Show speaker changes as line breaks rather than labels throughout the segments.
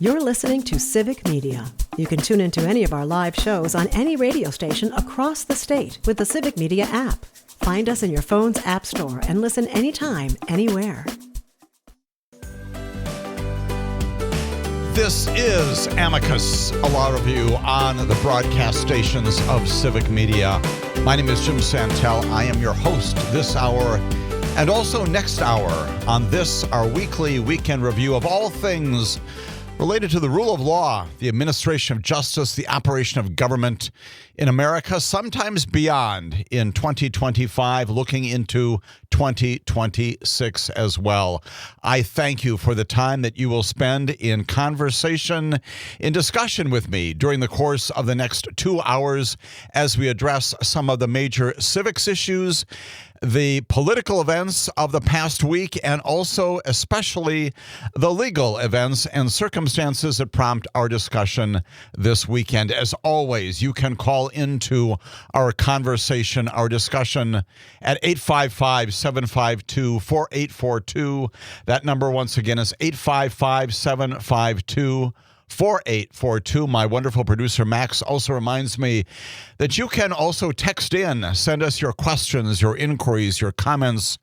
You're listening to Civic Media. You can tune into any of our live shows on any radio station across the state with the Civic Media app. Find us in your phone's app store and listen anytime, anywhere.
This is Amicus, a law review on the broadcast stations of Civic Media. My name is Jim Santel. I am your host this hour and also next hour on this, our weekly weekend review of all things related to the rule of law, the administration of justice, the operation of government in America, sometimes beyond in 2025, looking into 2026 as well. I thank you for the time that you will spend in conversation, in discussion with me during the course of the next 2 hours as we address some of the major civics issues, the political events of the past week, and also especially the legal events and circumstances that prompt our discussion this weekend. As always, you can call into our conversation, our discussion at 855-752-4842. That number once again is 855-752-4842. My wonderful producer, Max, also reminds me that you can also text in, send us your questions, your inquiries, your comments,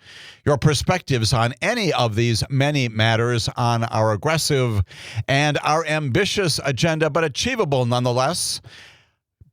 your perspectives on any of these many matters on our aggressive and our ambitious agenda, but achievable nonetheless.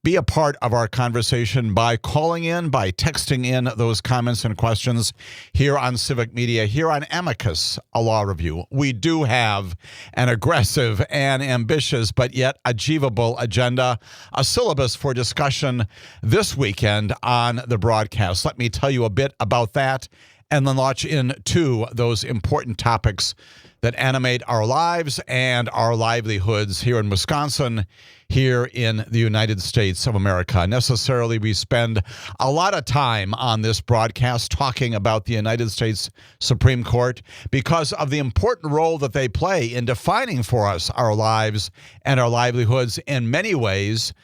Be a part of our conversation by calling in, by texting in those comments and questions here on Civic Media, here on Amicus, a law review. We do have an aggressive and ambitious, but yet achievable agenda, a syllabus for discussion this weekend on the broadcast. Let me tell you a bit about that and then launch into those important topics that animate our lives and our livelihoods here in Wisconsin, here in the United States of America. Necessarily, we spend a lot of time on this broadcast talking about the United States Supreme Court because of the important role that they play in defining for us our lives and our livelihoods in many ways,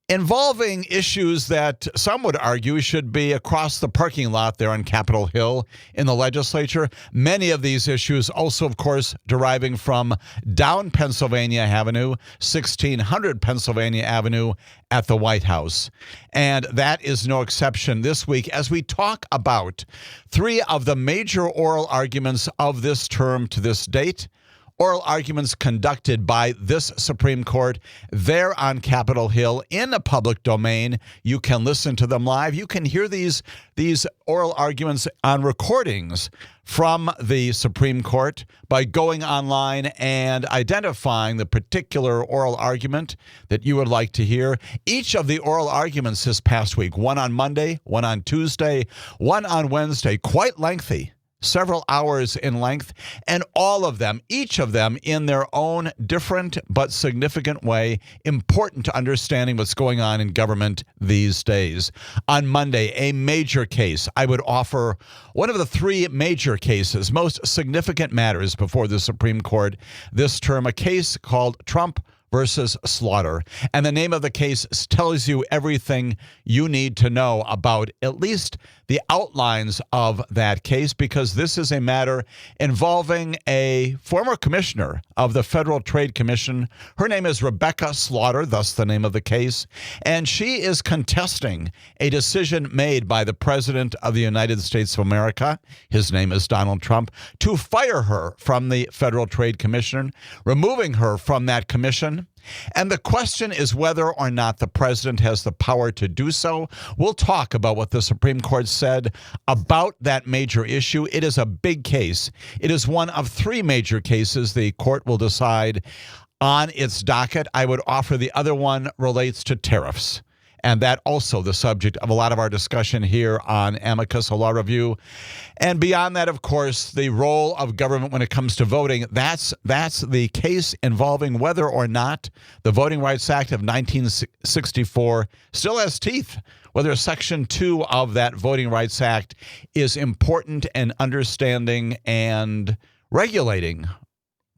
involving issues that some would argue should be across the parking lot there on Capitol Hill in the legislature. Many of these issues also, of course, deriving from down Pennsylvania Avenue, 1600 Pennsylvania Avenue at the White House. And that is no exception this week as we talk about three of the major oral arguments of this term to this date. Oral arguments conducted by this Supreme Court there on Capitol Hill in the public domain. You can listen to them live. You can hear these oral arguments on recordings from the Supreme Court by going online and identifying the particular oral argument that you would like to hear. Each of the oral arguments this past week, one on Monday, one on Tuesday, one on Wednesday, quite lengthy. Several hours in length, and all of them, each of them in their own different but significant way, important to understanding what's going on in government these days. On Monday, a major case. I would offer one of the three major cases, most significant matters before the Supreme Court this term, a case called Trump versus Slaughter. And the name of the case tells you everything you need to know about at least the outlines of that case, because this is a matter involving a former commissioner of the Federal Trade Commission. Her name is Rebecca Slaughter, thus the name of the case. And she is contesting a decision made by the President of the United States of America, his name is Donald Trump, to fire her from the Federal Trade Commission, removing her from that commission. And the question is whether or not the president has the power to do so. We'll talk about what the Supreme Court said about that major issue. It is a big case. It is one of three major cases the court will decide on its docket. I would offer the other one relates to tariffs. And that also the subject of a lot of our discussion here on Amicus, a law review. And beyond that, of course, the role of government when it comes to voting. That's the case involving whether or not the Voting Rights Act of 1964 still has teeth, whether Section 2 of that Voting Rights Act is important in understanding and regulating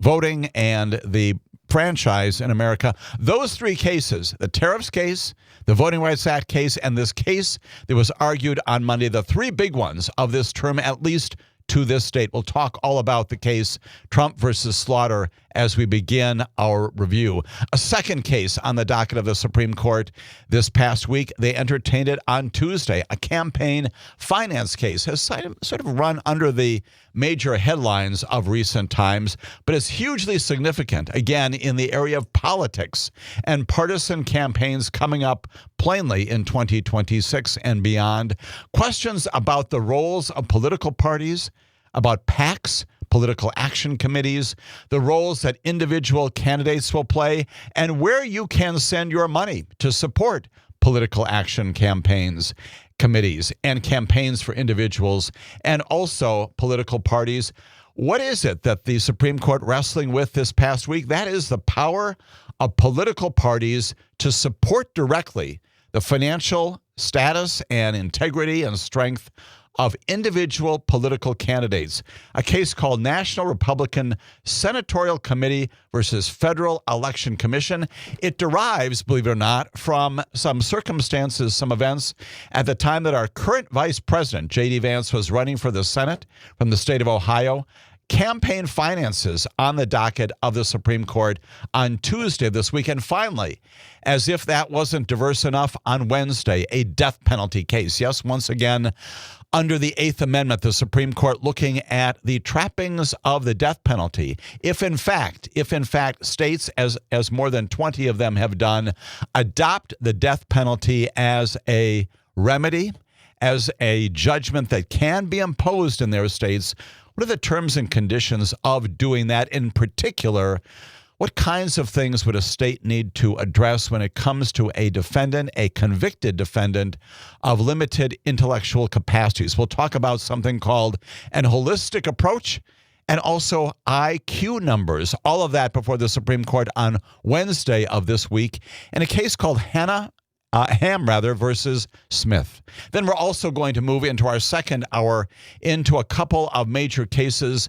voting and the franchise in America. Those three cases, the tariffs case, the Voting Rights Act case, and this case that was argued on Monday, the three big ones of this term, at least to this state. We'll talk all about the case Trump versus Slaughter as we begin our review. A second case on the docket of the Supreme Court this past week. They entertained it on Tuesday. A campaign finance case has sort of run under the major headlines of recent times, but it's hugely significant, again, in the area of politics and partisan campaigns coming up plainly in 2026 and beyond. Questions about the roles of political parties, about PACs, political action committees, the roles that individual candidates will play, and where you can send your money to support political action campaigns, committees, and campaigns for individuals, and also political parties. What is it that the Supreme Court wrestling with this past week? That is the power of political parties to support directly the financial status and integrity and strength of individual political candidates. A case called National Republican Senatorial Committee versus Federal Election Commission. It derives, believe it or not, from some circumstances, some events at the time that our current Vice President, J.D. Vance, was running for the Senate from the state of Ohio. Campaign finances on the docket of the Supreme Court on Tuesday this week. And finally, as if that wasn't diverse enough, on Wednesday, a death penalty case. Yes, once again, under the Eighth Amendment, the Supreme Court looking at the trappings of the death penalty. If in fact, states, as more than 20 of them have done, adopt the death penalty as a remedy, as a judgment that can be imposed in their states, what are the terms and conditions of doing that? In particular, what kinds of things would a state need to address when it comes to a defendant, a convicted defendant of limited intellectual capacities? We'll talk about something called an holistic approach and also IQ numbers. All of that before the Supreme Court on Wednesday of this week in a case called Ham versus Smith. Then we're also going to move into our second hour into a couple of major cases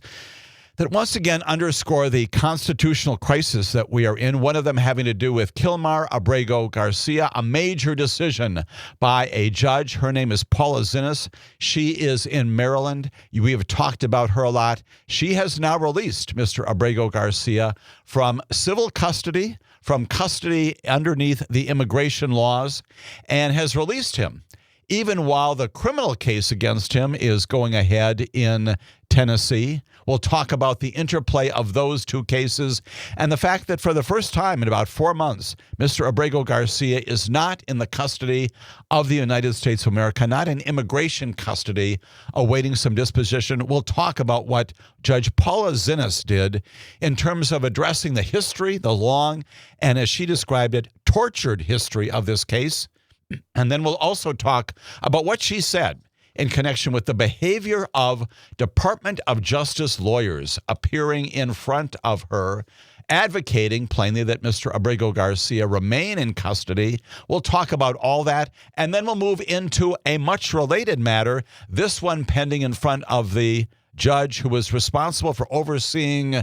that once again underscore the constitutional crisis that we are in. One of them having to do with Kilmar Abrego Garcia, a major decision by a judge. Her name is Paula Zinnes. She is in Maryland. We have talked about her a lot. She has now released Mr. Abrego Garcia from civil custody, from custody underneath the immigration laws, and has released him, even while the criminal case against him is going ahead in Tennessee. We'll talk about the interplay of those two cases and the fact that for the first time in about 4 months, Mr. Abrego Garcia is not in the custody of the United States of America, not in immigration custody, awaiting some disposition. We'll talk about what Judge Paula Zinnes did in terms of addressing the history, the long, and as she described it, tortured history of this case. And then we'll also talk about what she said in connection with the behavior of Department of Justice lawyers appearing in front of her, advocating plainly that Mr. Abrego Garcia remain in custody. We'll talk about all that, and then we'll move into a much related matter, this one pending in front of the judge who was responsible for overseeing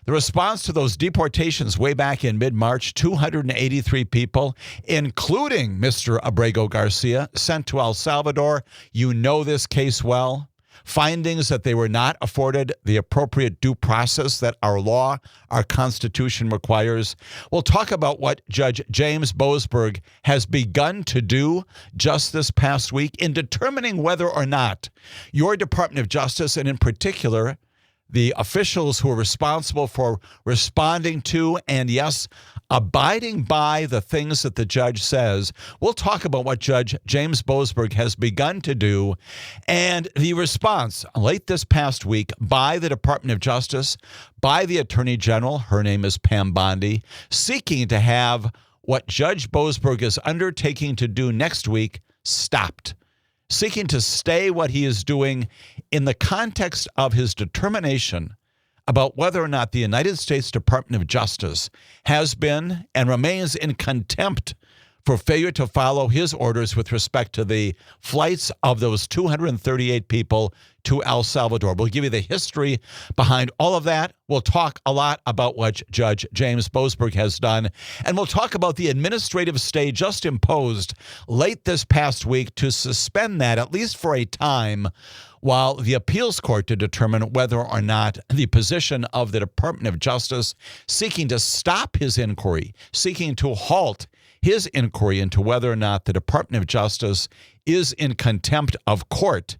the response to those deportations way back in mid-March. 283 people, including Mr. Abrego Garcia, sent to El Salvador. You know this case well. Findings that they were not afforded the appropriate due process that our law, our Constitution requires. We'll talk about what Judge James Boasberg has begun to do just this past week in determining whether or not your Department of Justice, and in particular, the officials who are responsible for responding to and, yes, abiding by the things that the judge says. We'll talk about what Judge James Boasberg has begun to do and the response late this past week by the Department of Justice, by the Attorney General, her name is Pam Bondi, seeking to have what Judge Boasberg is undertaking to do next week stopped, seeking to stay what he is doing in the context of his determination about whether or not the United States Department of Justice has been and remains in contempt for failure to follow his orders with respect to the flights of those 238 people to El Salvador. We'll give you the history behind all of that. We'll talk a lot about what Judge James Boasberg has done, and we'll talk about the administrative stay just imposed late this past week to suspend that, at least for a time, while the appeals court to determine whether or not the position of the Department of Justice seeking to stop his inquiry, seeking to halt his inquiry into whether or not the Department of Justice is in contempt of court,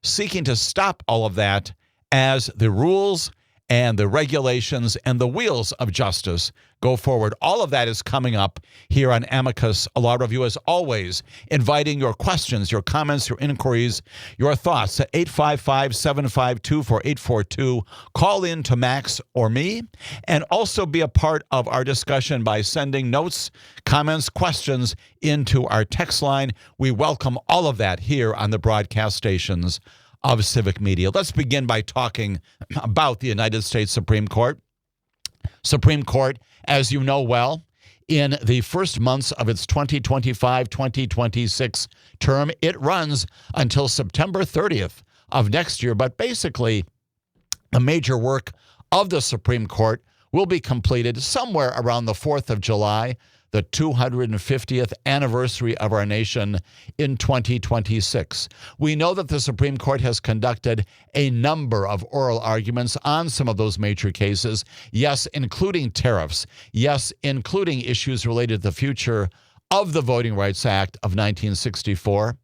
seeking to stop all of that as the rules and the regulations and the wheels of justice go forward. All of that is coming up here on Amicus Law Review. As always, inviting your questions, your comments, your inquiries, your thoughts at 855-752-4842. Call in to Max or me, and also be a part of our discussion by sending notes, comments, questions into our text line. We welcome all of that here on the broadcast stations of Civic Media. Let's begin by talking about the United States Supreme Court. Supreme Court, as you know well, in the first months of its 2025-2026 term, it runs until September 30th of next year. But basically, the major work of the Supreme Court will be completed somewhere around the 4th of July, the 250th anniversary of our nation in 2026. We know that the Supreme Court has conducted a number of oral arguments on some of those major cases, yes, including tariffs, yes, including issues related to the future of the Voting Rights Act of 1964,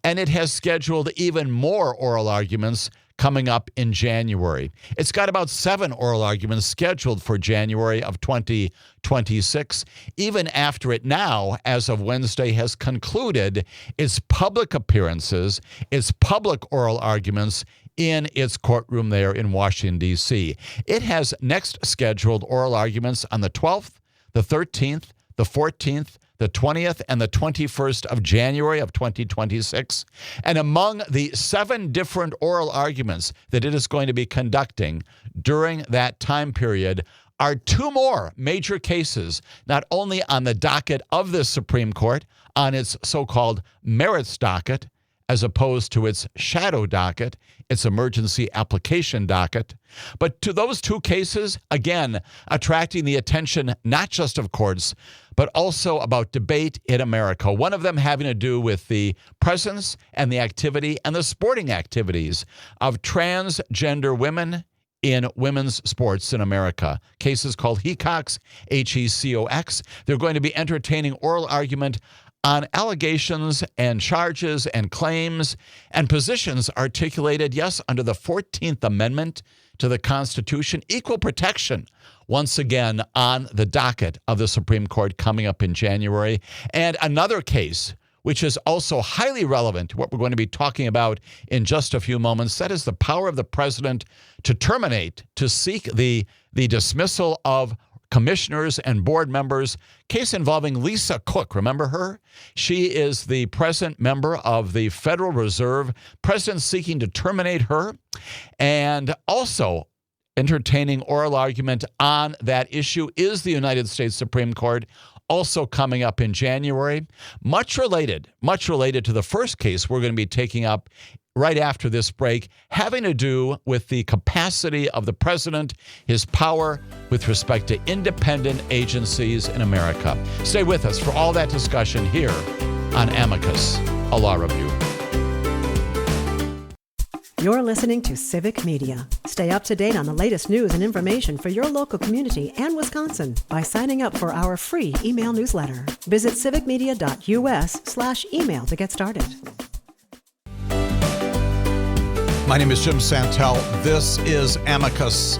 and it has scheduled even more oral arguments coming up in January. It's got about 7 oral arguments scheduled for January of 2026, even after it now, as of Wednesday, has concluded its public appearances, its public oral arguments in its courtroom there in Washington, D.C. It has next scheduled oral arguments on the 12th, the 13th, the 14th, the 20th, and the 21st of January of 2026. And among the 7 different oral arguments that it is going to be conducting during that time period are 2 more major cases, not only on the docket of the Supreme Court, on its so-called merits docket, as opposed to its shadow docket, its emergency application docket. But to those 2 cases, again, attracting the attention not just of courts, but also about debate in America. One of them having to do with the presence and the activity and the sporting activities of transgender women in women's sports in America. Cases called HECOX, H-E-C-O-X. They're going to be entertaining oral argument on allegations and charges and claims and positions articulated, yes, under the 14th Amendment to the Constitution, equal protection, once again on the docket of the Supreme Court coming up in January. And another case, which is also highly relevant to what we're going to be talking about in just a few moments, that is the power of the president to terminate, to seek the dismissal of commissioners and board members. Case involving Lisa Cook. Remember her? She is the present member of the Federal Reserve. President seeking to terminate her, and also entertaining oral argument on that issue is the United States Supreme Court, also coming up in January. Much related to the first case we're going to be taking up right after this break, having to do with the capacity of the president, his power with respect to independent agencies in America. Stay with us for all that discussion here on Amicus, a Law Review.
You're listening to Civic Media. Stay up to date on the latest news and information for your local community and Wisconsin by signing up for our free email newsletter. Visit civicmedia.us/email to get started.
My name is Jim Santel. This is Amicus,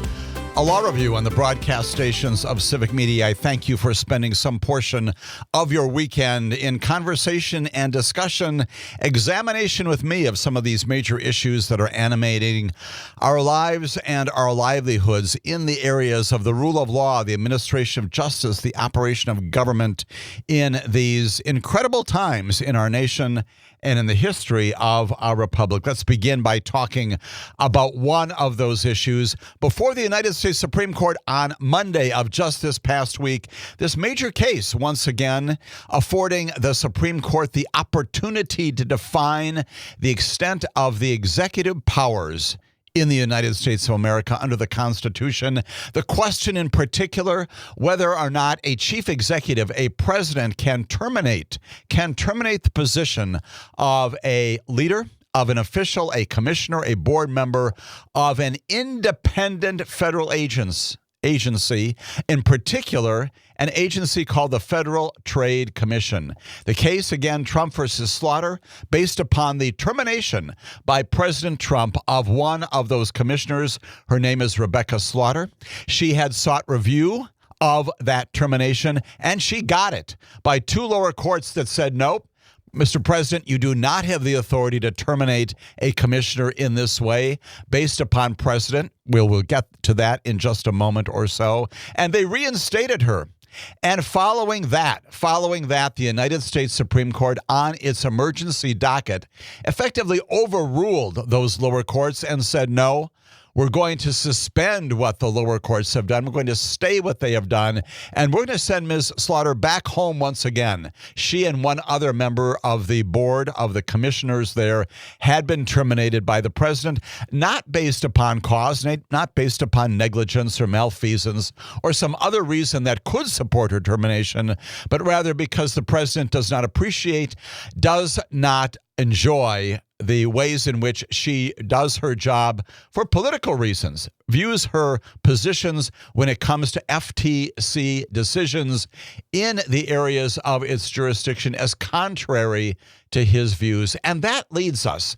a Law Review on the broadcast stations of Civic Media. I thank you for spending some portion of your weekend in conversation and discussion, examination with me of some of these major issues that are animating our lives and our livelihoods in the areas of the rule of law, the administration of justice, the operation of government in these incredible times in our nation and in the history of our republic. Let's begin by talking about one of those issues. Before the United States Supreme Court on Monday of just this past week. This major case, once again, affording the Supreme Court the opportunity to define the extent of the executive powers in the United States of America under the Constitution. The question in particular, whether or not a chief executive, a president, can terminate the position of a leader, of an official, a commissioner, a board member of an independent federal agency, in particular, an agency called the Federal Trade Commission. The case, again, Trump versus Slaughter, based upon the termination by President Trump of one of those commissioners. Her name is Rebecca Slaughter. She had sought review of that termination, and she got it by two lower courts that said, nope, Mr. President, you do not have the authority to terminate a commissioner in this way based upon precedent. We'll get to that in just a moment or so. And they reinstated her. And following that, the United States Supreme Court on its emergency docket effectively overruled those lower courts and said, no, we're going to suspend what the lower courts have done. We're going to stay what they have done. And we're going to send Ms. Slaughter back home once again. She and one other member of the board of the commissioners there had been terminated by the president, not based upon cause, not based upon negligence or malfeasance or some other reason that could support her termination, but rather because the president does not appreciate, does not enjoy the ways in which she does her job for political reasons, views her positions when it comes to FTC decisions in the areas of its jurisdiction as contrary to his views. And that leads us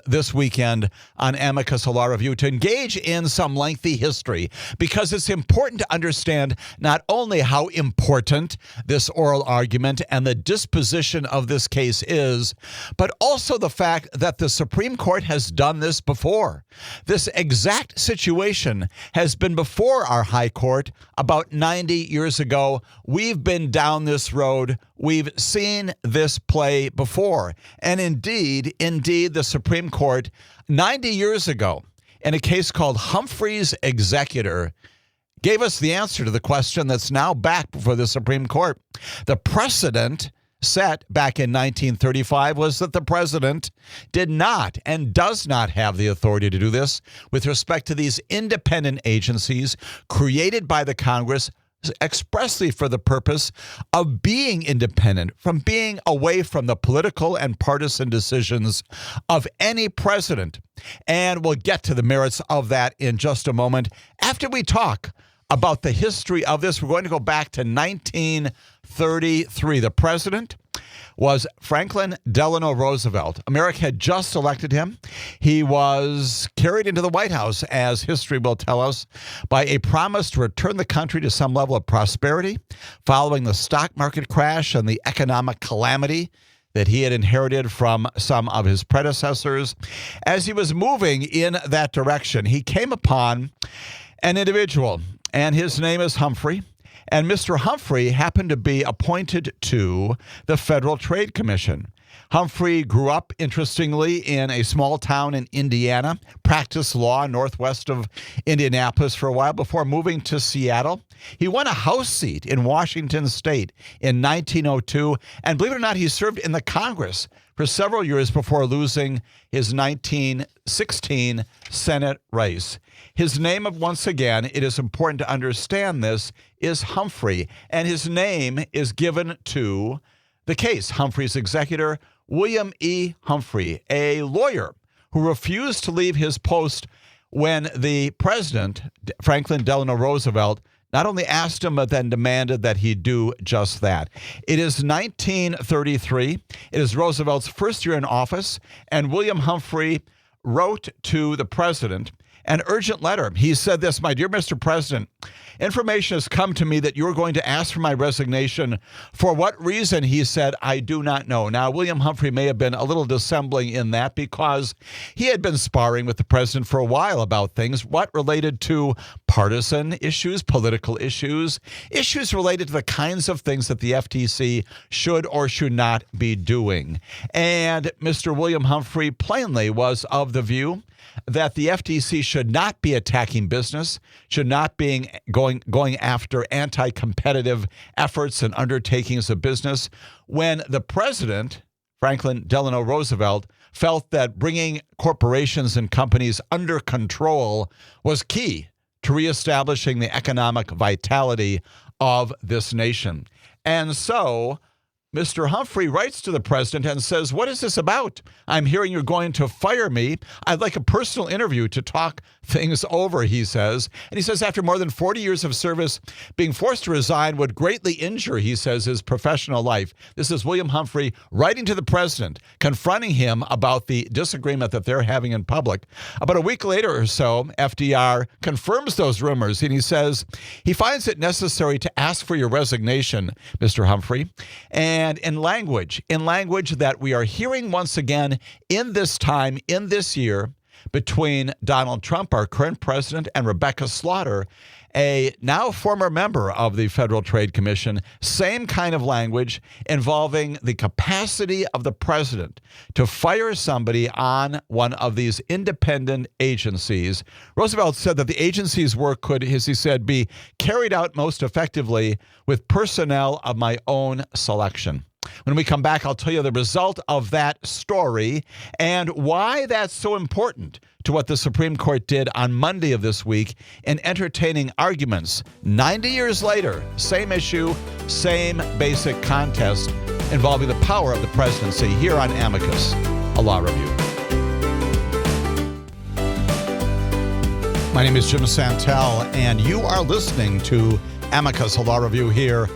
this weekend on Amicus Law Review to engage in some lengthy history, because it's important to understand not only how important this oral argument and the disposition of this case is, but also the fact that the Supreme Court has done this before. This exact situation has been before our High Court about 90 years ago. We've been down this road. We've seen this play before. And indeed, the Supreme Court 90 years ago, in a case called Humphrey's Executor, gave us the answer to the question that's now back before the Supreme Court. The precedent set back in 1935 was that the president did not and does not have the authority to do this with respect to these independent agencies created by the Congress expressly for the purpose of being independent, from being away from the political and partisan decisions of any president. And we'll get to the merits of that in just a moment. After we talk about the history of this, we're going to go back to 1933. The president was Franklin Delano Roosevelt. America had just elected him. He was carried into the White House, as history will tell us, by a promise to return the country to some level of prosperity following the stock market crash and the economic calamity that he had inherited from some of his predecessors. As he was moving in that direction, he came upon an individual, and his name is Humphrey. And Mr. Humphrey happened to be appointed to the Federal Trade Commission. Humphrey grew up, interestingly, in a small town in Indiana, practiced law northwest of Indianapolis for a while before moving to Seattle. He won a House seat in Washington State in 1902, and believe it or not, he served in the Congress for several years before losing his 1916 Senate race. His name, once again, it is important to understand this, is Humphrey, and his name is given to the case. Humphrey's executor, William E. Humphrey, a lawyer who refused to leave his post when the president, Franklin Delano Roosevelt, not only asked him, but then demanded that he do just that. It is 1933. It is Roosevelt's first year in office, and William Humphrey wrote to the president an urgent letter. He said this: "My dear Mr. President, information has come to me that you're going to ask for my resignation. For what reason," he said, "I do not know." Now, William Humphrey may have been a little dissembling in that because he had been sparring with the president for a while about things, what related to partisan issues, political issues, issues related to the kinds of things that the FTC should or should not be doing. And Mr. William Humphrey plainly was of the view that the FTC should not be attacking business, should not be going after anti-competitive efforts and undertakings of business, when the president, Franklin Delano Roosevelt, felt that bringing corporations and companies under control was key to reestablishing the economic vitality of this nation. And so Mr. Humphrey writes to the president and says, "What is this about? I'm hearing you're going to fire me. I'd like a personal interview to talk things over," he says. And he says, after more than 40 years of service, being forced to resign would greatly injure, he says, his professional life. This is William Humphrey writing to the president, confronting him about the disagreement that they're having in public. About a week later or so, FDR confirms those rumors, and he says he finds it necessary to ask for your resignation, Mr. Humphrey, and in language that we are hearing once again in this time, in this year, between Donald Trump, our current president, and Rebecca Slaughter, a now former member of the Federal Trade Commission, same kind of language involving the capacity of the president to fire somebody on one of these independent agencies. Roosevelt said that the agency's work could, as he said, be carried out most effectively with personnel of my own selection. When we come back, I'll tell you the result of that story and why that's so important to what the Supreme Court did on Monday of this week in entertaining arguments 90 years later, same issue, same basic contest involving the power of the presidency here on Amicus, a law review. My name is Jim Santel, and you are listening to Amicus, a law review here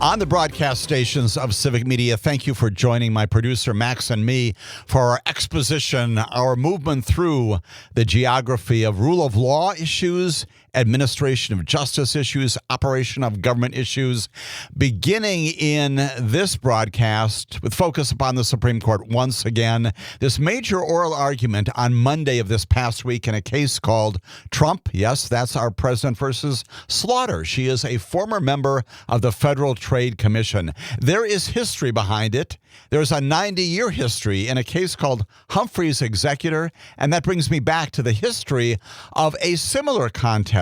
on the broadcast stations of Civic Media. Thank you for joining my producer, Max, and me for our exposition, our movement through the geography of rule of law issues, administration of justice issues, operation of government issues, beginning in this broadcast with focus upon the Supreme Court once again. This major oral argument on Monday of this past week in a case called Trump. Yes, that's our president versus Slaughter. She is a former member of the Federal Trade Commission. There is history behind it. There's a 90-year history in a case called Humphrey's Executor, and that brings me back to the history of a similar contest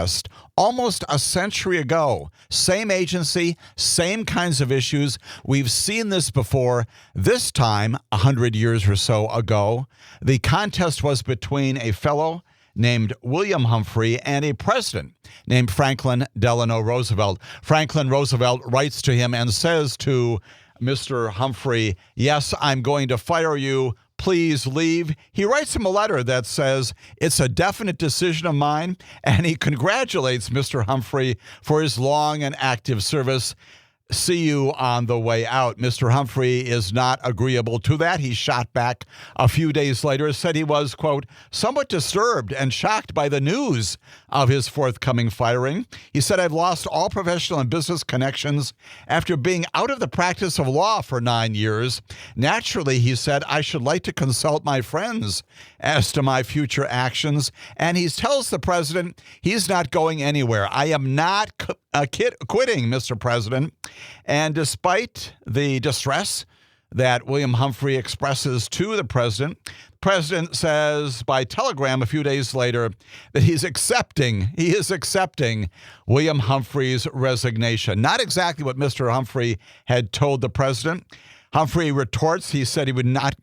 almost a century ago. Same agency, same kinds of issues. We've seen this before. This time, 100 years or so ago, the contest was between a fellow named William Humphrey and a president named Franklin Delano Roosevelt. Franklin Roosevelt writes to him and says to Mr. Humphrey, "Yes, I'm going to fire you. Please leave." He writes him a letter that says, "It's a definite decision of mine," and he congratulates Mr. Humphrey for his long and active service. "See you on the way out." Mr. Humphrey is not agreeable to that. He shot back a few days later, said he was, quote, "somewhat disturbed and shocked by the news of his forthcoming firing." He said, "I've lost all professional and business connections after being out of the practice of law for 9 years. Naturally," he said, "I should like to consult my friends as to my future actions." And he tells the president he's not going anywhere. "I am not quitting, Mr. President." And despite the distress that William Humphrey expresses to the president says by telegram a few days later that he is accepting William Humphrey's resignation. Not exactly what Mr. Humphrey had told the president. Humphrey retorts, he said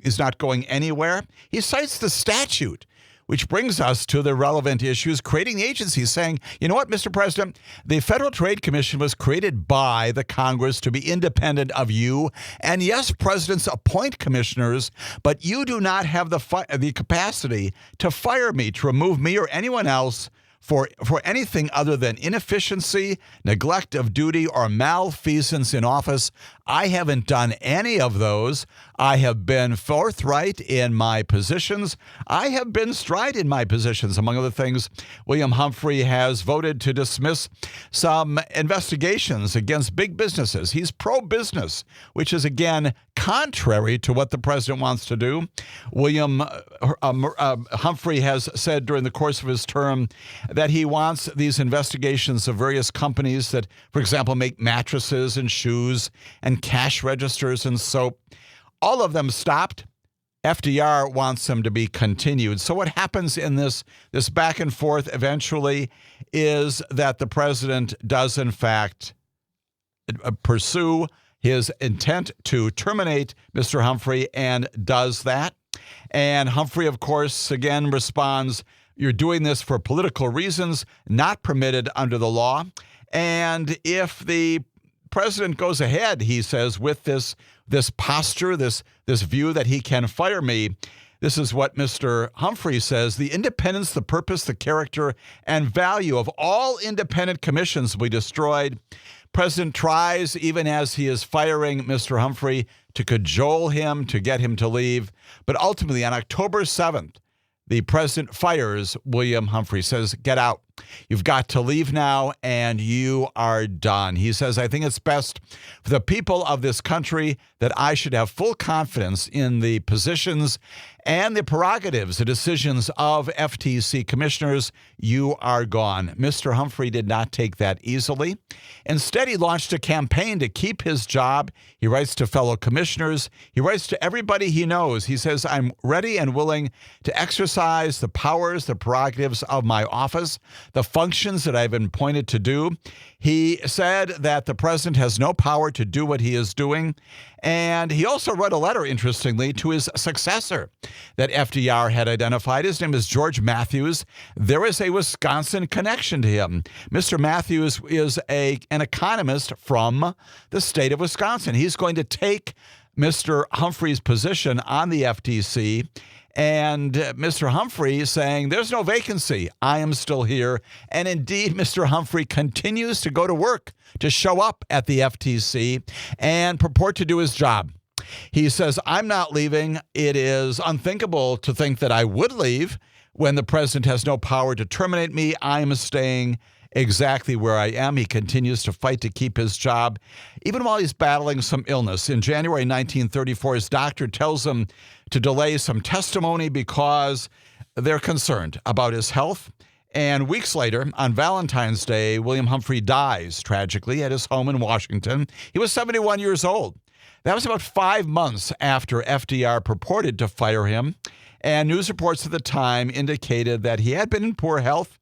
is not going anywhere. He cites the statute, which brings us to the relevant issues, creating the agency, saying, you know what, Mr. President, the Federal Trade Commission was created by the Congress to be independent of you. And yes, presidents appoint commissioners, but you do not have the capacity to fire me, to remove me or anyone else for anything other than inefficiency, neglect of duty, or malfeasance in office. I haven't done any of those. I have been forthright in my positions. I have been straight in my positions. Among other things, William Humphrey has voted to dismiss some investigations against big businesses. He's pro-business, which is, again, contrary to what the president wants to do. William Humphrey has said during the course of his term that he wants these investigations of various companies that, for example, make mattresses and shoes and cash registers and soap, all of them stopped FDR wants them to be continued. So what happens in this back and forth eventually is that the president does, in fact, pursue his intent to terminate Mr. Humphrey and does that. And Humphrey, of course, again responds, "You're doing this for political reasons, not permitted under the law." And if the president goes ahead, he says, with this posture, this view that he can fire me, this is what Mr. Humphrey says: "The independence, the purpose, the character, and value of all independent commissions will be destroyed." President tries, even as he is firing Mr. Humphrey, to cajole him, to get him to leave. But ultimately, on October 7th, the president fires William Humphrey, says, "Get out. You've got to leave now, and you are done." He says, "I think it's best for the people of this country that I should have full confidence in the positions and the prerogatives, the decisions of FTC commissioners. You are gone." Mr. Humphrey did not take that easily. Instead, he launched a campaign to keep his job. He writes to fellow commissioners. He writes to everybody he knows. He says, "I'm ready and willing to exercise the powers, the prerogatives of my office, the functions that I've been appointed to do." He said that the president has no power to do what he is doing. And he also wrote a letter, interestingly, to his successor that FDR had identified. His name is George Matthews. There is a Wisconsin connection to him. Mr. Matthews is an economist from the state of Wisconsin. He's going to take Mr. Humphrey's position on the FTC. And Mr. Humphrey saying, "There's no vacancy. I am still here." And indeed, Mr. Humphrey continues to go to work, to show up at the FTC and purport to do his job. He says, "I'm not leaving. It is unthinkable to think that I would leave when the president has no power to terminate me. I am staying exactly where I am." He continues to fight to keep his job, even while he's battling some illness. In January 1934, his doctor tells him to delay some testimony because they're concerned about his health. And weeks later, on Valentine's Day, William Humphrey dies tragically at his home in Washington. He was 71 years old. That was about 5 months after FDR purported to fire him. And news reports at the time indicated that he had been in poor health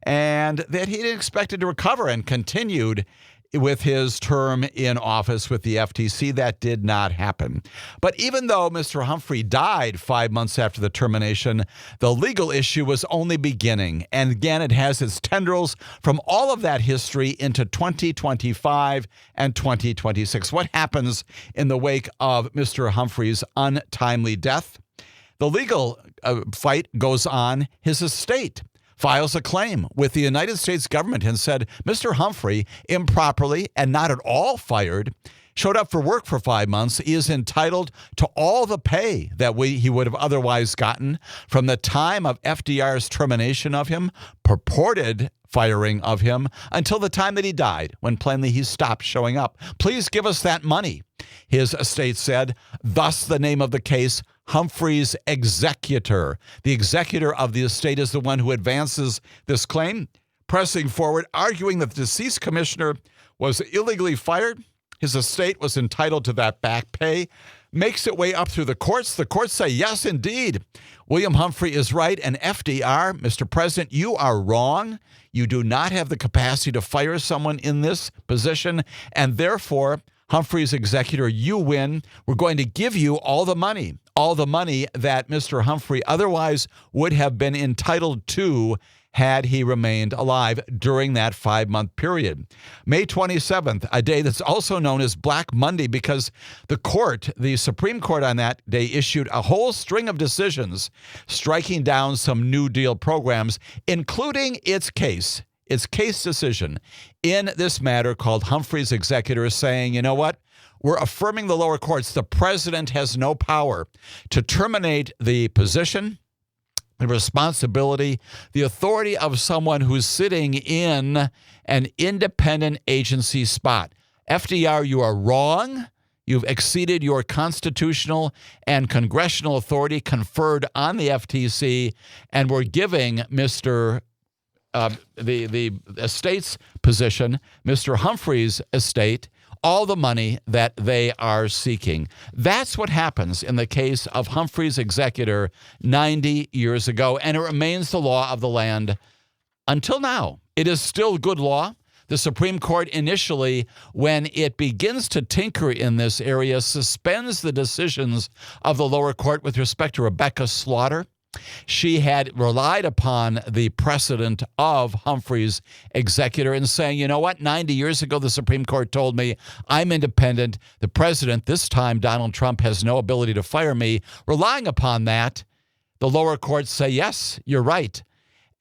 and that he didn't expect to recover, and continued with his term in office with the FTC. That did not happen. But even though Mr. Humphrey died 5 months after the termination, the legal issue was only beginning. And again, it has its tendrils from all of that history into 2025 and 2026. What happens in the wake of Mr. Humphrey's untimely death? The legal fight goes on. His estate files a claim with the United States government and said Mr. Humphrey, improperly and not at all fired, showed up for work for 5 months. He is entitled to all the pay that he would have otherwise gotten from the time of FDR's termination of him, purported firing of him, until the time that he died, when plainly he stopped showing up. "Please give us that money," his estate said. Thus the name of the case, Humphrey's executor. The executor of the estate is the one who advances this claim, pressing forward, arguing that the deceased commissioner was illegally fired. His estate was entitled to that back pay. Makes its way up through the courts. The courts say, yes, indeed, William Humphrey is right, and FDR, Mr. President, you are wrong. You do not have the capacity to fire someone in this position, and therefore, Humphrey's executor, you win. We're going to give you all the money that Mr. Humphrey otherwise would have been entitled to had he remained alive during that 5-month period. May 27th, a day that's also known as Black Monday, because the Supreme Court on that day issued a whole string of decisions striking down some New Deal programs, including its case decision in this matter called Humphrey's executor, saying, you know what? We're affirming the lower courts. The president has no power to terminate the position, the responsibility, the authority of someone who's sitting in an independent agency spot. FDR, you are wrong. You've exceeded your constitutional and congressional authority conferred on the FTC, and we're giving the estate's position, Mr. Humphrey's estate, all the money that they are seeking. That's what happens in the case of Humphrey's executor 90 years ago, and it remains the law of the land until now. It is still good law. The Supreme Court initially, when it begins to tinker in this area, suspends the decisions of the lower court with respect to Rebecca Slaughter. She had relied upon the precedent of Humphrey's executor and saying, you know what, 90 years ago, the Supreme Court told me I'm independent. The president, this time Donald Trump, has no ability to fire me. Relying upon that, the lower courts say, yes, you're right.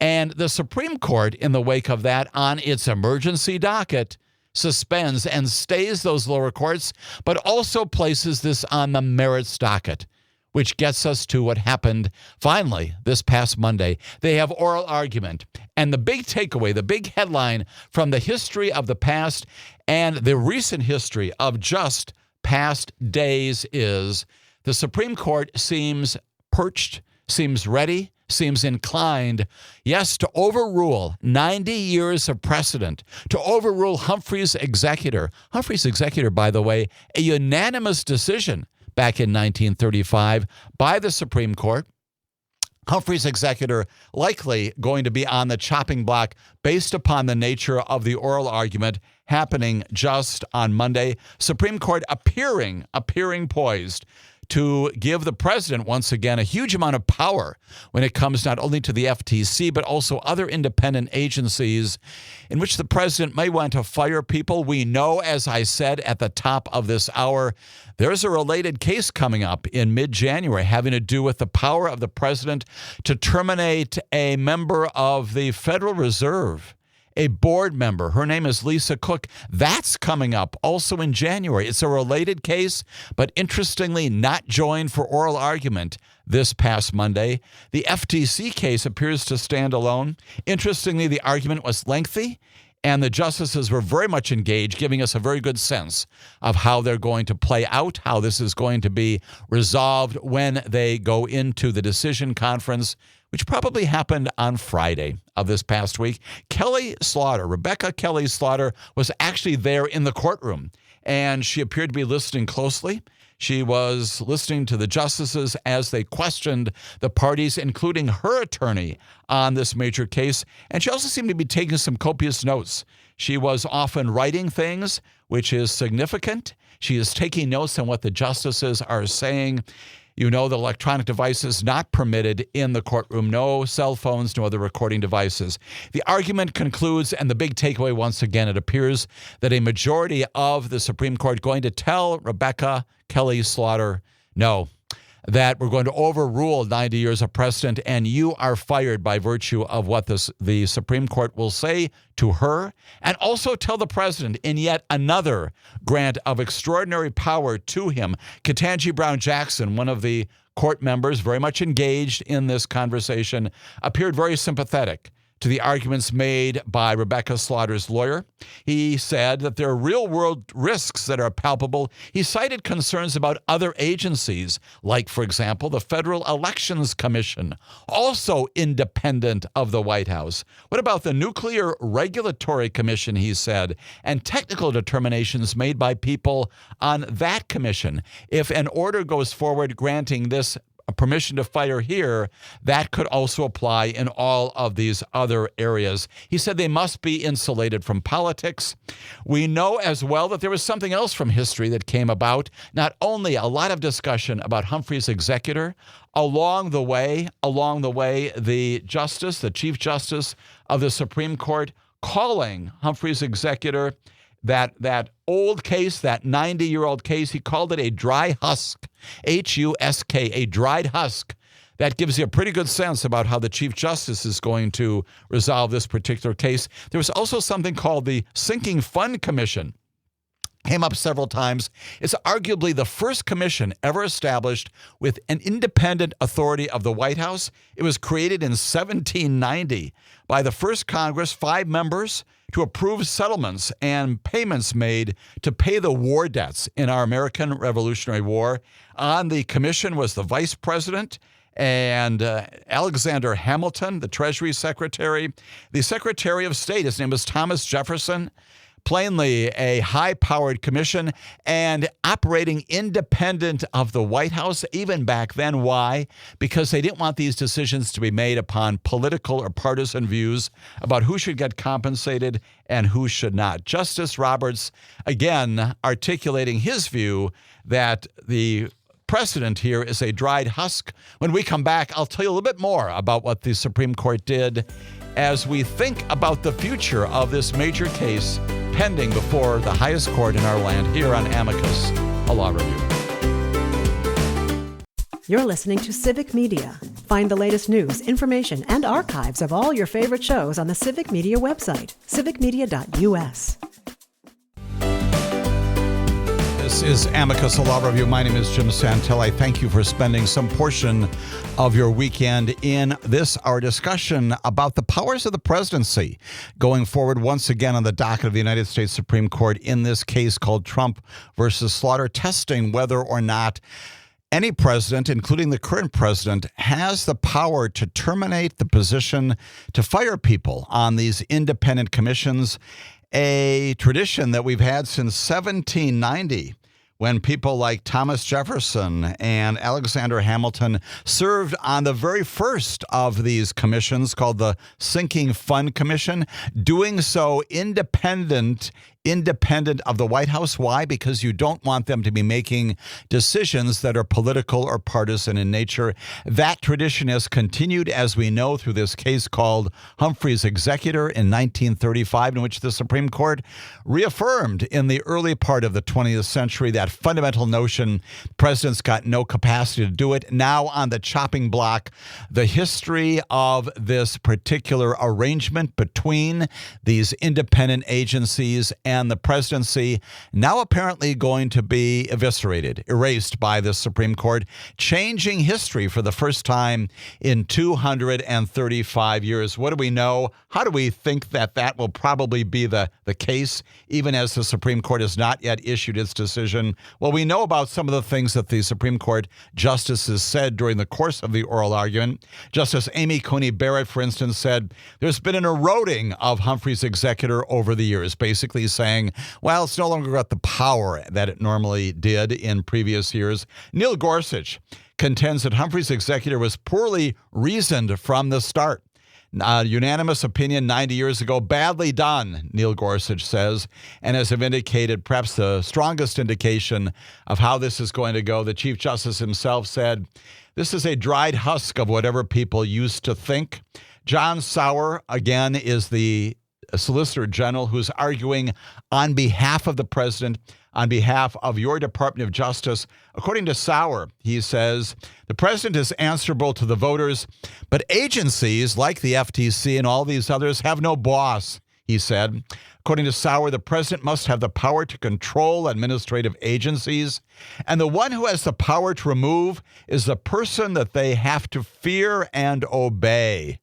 And the Supreme Court, in the wake of that, on its emergency docket, suspends and stays those lower courts, but also places this on the merits docket, which gets us to what happened finally this past Monday. They have oral argument. And the big takeaway, the big headline from the history of the past and the recent history of just past days is the Supreme Court seems perched, seems ready, seems inclined, yes, to overrule 90 years of precedent, to overrule Humphrey's executor. Humphrey's executor, by the way, a unanimous decision back in 1935 by the Supreme Court. Humphrey's executor likely going to be on the chopping block based upon the nature of the oral argument happening just on Monday. Supreme Court appearing poised to give the president, once again, a huge amount of power when it comes not only to the FTC, but also other independent agencies in which the president may want to fire people. We know, as I said at the top of this hour, there's a related case coming up in mid-January having to do with the power of the president to terminate a member of the Federal Reserve, a board member. Her name is Lisa Cook. That's coming up also in January. It's a related case, but interestingly not joined for oral argument this past Monday. The FTC case appears to stand alone. Interestingly, the argument was lengthy, and the justices were very much engaged, giving us a very good sense of how they're going to play out, how this is going to be resolved when they go into the decision conference, which probably happened on Friday of this past week. Kelly Slaughter, Rebecca Kelly Slaughter, was actually there in the courtroom, and she appeared to be listening closely. She was listening to the justices as they questioned the parties, including her attorney on this major case, and she also seemed to be taking some copious notes. She was often writing things, which is significant. She is taking notes on what the justices are saying. You know, the electronic devices not permitted in the courtroom, no cell phones, no other recording devices. The argument concludes, and the big takeaway, once again, it appears that a majority of the Supreme Court going to tell Rebecca Kelly Slaughter, no, that we're going to overrule 90 years of precedent, and you are fired by virtue of what the Supreme Court will say to her, and also tell the president in yet another grant of extraordinary power to him. Ketanji Brown Jackson, one of the court members very much engaged in this conversation, appeared very sympathetic to the arguments made by Rebecca Slaughter's lawyer. He said that there are real-world risks that are palpable. He cited concerns about other agencies, like, for example, the Federal Elections Commission, also independent of the White House. What about the Nuclear Regulatory Commission, he said, and technical determinations made by people on that commission? If an order goes forward granting this permission to fire here, that could also apply in all of these other areas. He said they must be insulated from politics. We know as well that there was something else from history that came about, not only a lot of discussion about Humphrey's executor, along the way, the Chief Justice of the Supreme Court, calling Humphrey's executor that old case, that 90-year-old case, he called it a dry husk, H-U-S-K, a dried husk. That gives you a pretty good sense about how the Chief Justice is going to resolve this particular case. There was also something called the Sinking Fund Commission. Came up several times. It's arguably the first commission ever established with an independent authority of the White House. It was created in 1790 by the first Congress, 5 members, to approve settlements and payments made to pay the war debts in our American Revolutionary War. On the commission was the vice president and Alexander Hamilton, the Treasury Secretary. The Secretary of State, his name was Thomas Jefferson. Plainly, a high-powered commission and operating independent of the White House, even back then. Why? Because they didn't want these decisions to be made upon political or partisan views about who should get compensated and who should not. Justice Roberts, again, articulating his view that the precedent here is a dried husk. When we come back, I'll tell you a little bit more about what the Supreme Court did as we think about the future of this major case pending before the highest court in our land here on Amicus, a law review.
You're listening to Civic Media. Find the latest news, information, and archives of all your favorite shows on the Civic Media website, civicmedia.us.
This is Amicus, a law review. My name is Jim Santel. I thank you for spending some portion of your weekend in this, our discussion about the powers of the presidency going forward once again on the docket of the United States Supreme Court in this case called Trump versus Slaughter, testing whether or not any president, including the current president, has the power to terminate the position, to fire people on these independent commissions, a tradition that we've had since 1790. When people like Thomas Jefferson and Alexander Hamilton served on the very first of these commissions called the Sinking Fund Commission, doing so independent of the White House. Why? Because you don't want them to be making decisions that are political or partisan in nature. That tradition has continued, as we know, through this case called Humphrey's Executor in 1935, in which the Supreme Court reaffirmed in the early part of the 20th century that fundamental notion: presidents got no capacity to do it. Now on the chopping block, the history of this particular arrangement between these independent agencies and the presidency, now apparently going to be eviscerated, erased by the Supreme Court, changing history for the first time in 235 years. What do we know? How do we think that that will probably be the case, even as the Supreme Court has not yet issued its decision? Well, we know about some of the things that the Supreme Court justices said during the course of the oral argument. Justice Amy Coney Barrett, for instance, said there's been an eroding of Humphrey's Executor over the years, basically saying, well, it's no longer got the power that it normally did in previous years. Neil Gorsuch contends that Humphrey's Executor was poorly reasoned from the start. Unanimous opinion 90 years ago, badly done, Neil Gorsuch says. And as I've indicated, perhaps the strongest indication of how this is going to go, the Chief Justice himself said, this is a dried husk of whatever people used to think. John Sauer, again, is the Solicitor General who's arguing on behalf of the president, on behalf of your Department of Justice. According to Sauer, he says, the president is answerable to the voters, but agencies like the FTC and all these others have no boss, he said. According to Sauer, the president must have the power to control administrative agencies, and the one who has the power to remove is the person that they have to fear and obey.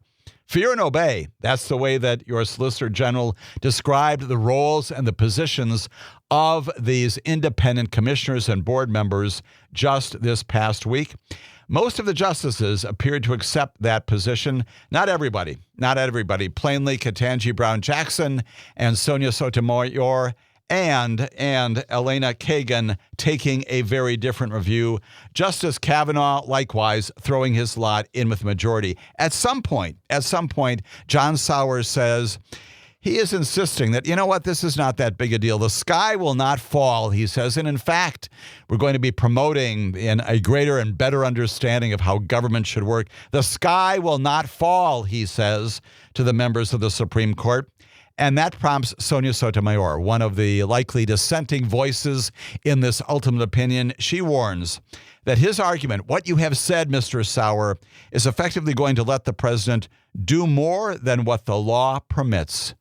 Fear and obey. That's the way that your Solicitor General described the roles and the positions of these independent commissioners and board members just this past week. Most of the justices appeared to accept that position. Not everybody. Plainly, Ketanji Brown Jackson and Sonia Sotomayor and Elena Kagan taking a very different view. Justice Kavanaugh, likewise, throwing his lot in with the majority. At some point, John Sauer says he is insisting that, you know what, this is not that big a deal. The sky will not fall, he says. And in fact, we're going to be promoting in a greater and better understanding of how government should work. The sky will not fall, he says to the members of the Supreme Court. And that prompts Sonia Sotomayor, one of the likely dissenting voices in this ultimate opinion. She warns that his argument, what you have said, Mr. Sauer, is effectively going to let the president do more than what the law permits.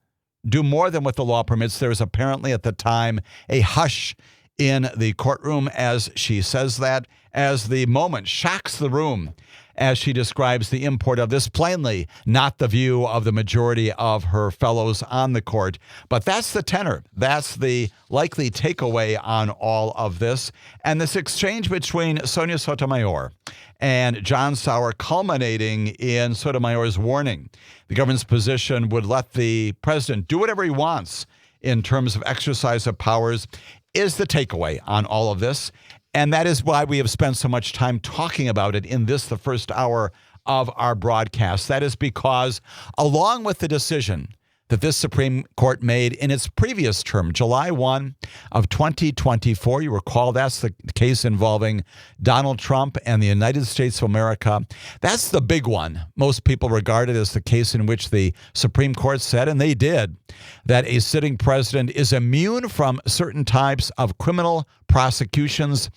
Do more than what the law permits. There is apparently at the time a hush in the courtroom as she says that, as the moment shocks the room, as she describes the import of this, plainly not the view of the majority of her fellows on the court. But that's the tenor. That's the likely takeaway on all of this. And this exchange between Sonia Sotomayor and John Sauer culminating in Sotomayor's warning. The government's position would let the president do whatever he wants in terms of exercise of powers is the takeaway on all of this. And that is why we have spent so much time talking about it in this, the first hour of our broadcast. That is because along with the decision that this Supreme Court made in its previous term, July 1 of 2024. You recall that's the case involving Donald Trump and the United States of America. That's the big one. Most people regard it as the case in which the Supreme Court said, and they did, that a sitting president is immune from certain types of criminal prosecutions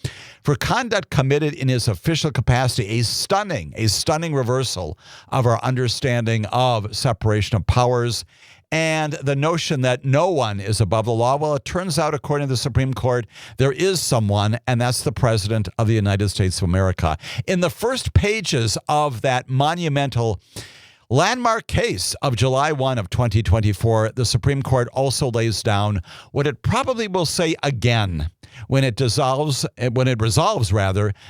for conduct committed in his official capacity. A stunning reversal of our understanding of separation of powers and the notion that no one is above the law. Well, it turns out, according to the Supreme Court, there is someone, and that's the President of the United States of America. In the first pages of that monumental landmark case of July 1 of 2024, the Supreme Court also lays down what it probably will say again when it resolves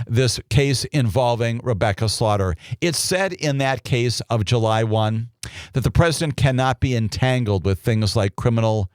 this case involving Rebecca Slaughter. It said in that case of July 1 that the president cannot be entangled with things like criminal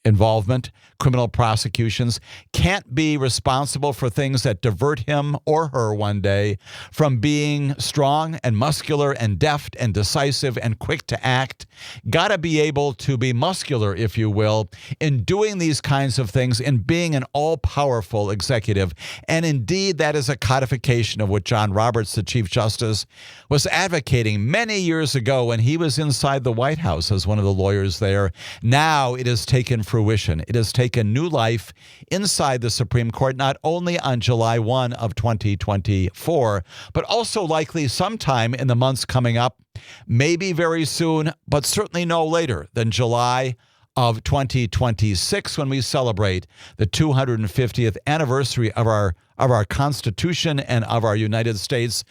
involvement, criminal prosecutions, can't be responsible for things that divert him or her one day from being strong and muscular and deft and decisive and quick to act. Got to be able to be muscular, if you will, in doing these kinds of things, in being an all-powerful executive. And indeed, that is a codification of what John Roberts, the Chief Justice, was advocating many years ago when he was inside the White House as one of the lawyers there. Now it has taken fruition. It has taken new life inside the Supreme Court, not only on July 1 of 2024, but also likely sometime in the months coming up, maybe very soon, but certainly no later than July of 2026 when we celebrate the 250th anniversary of our Constitution and of our United States.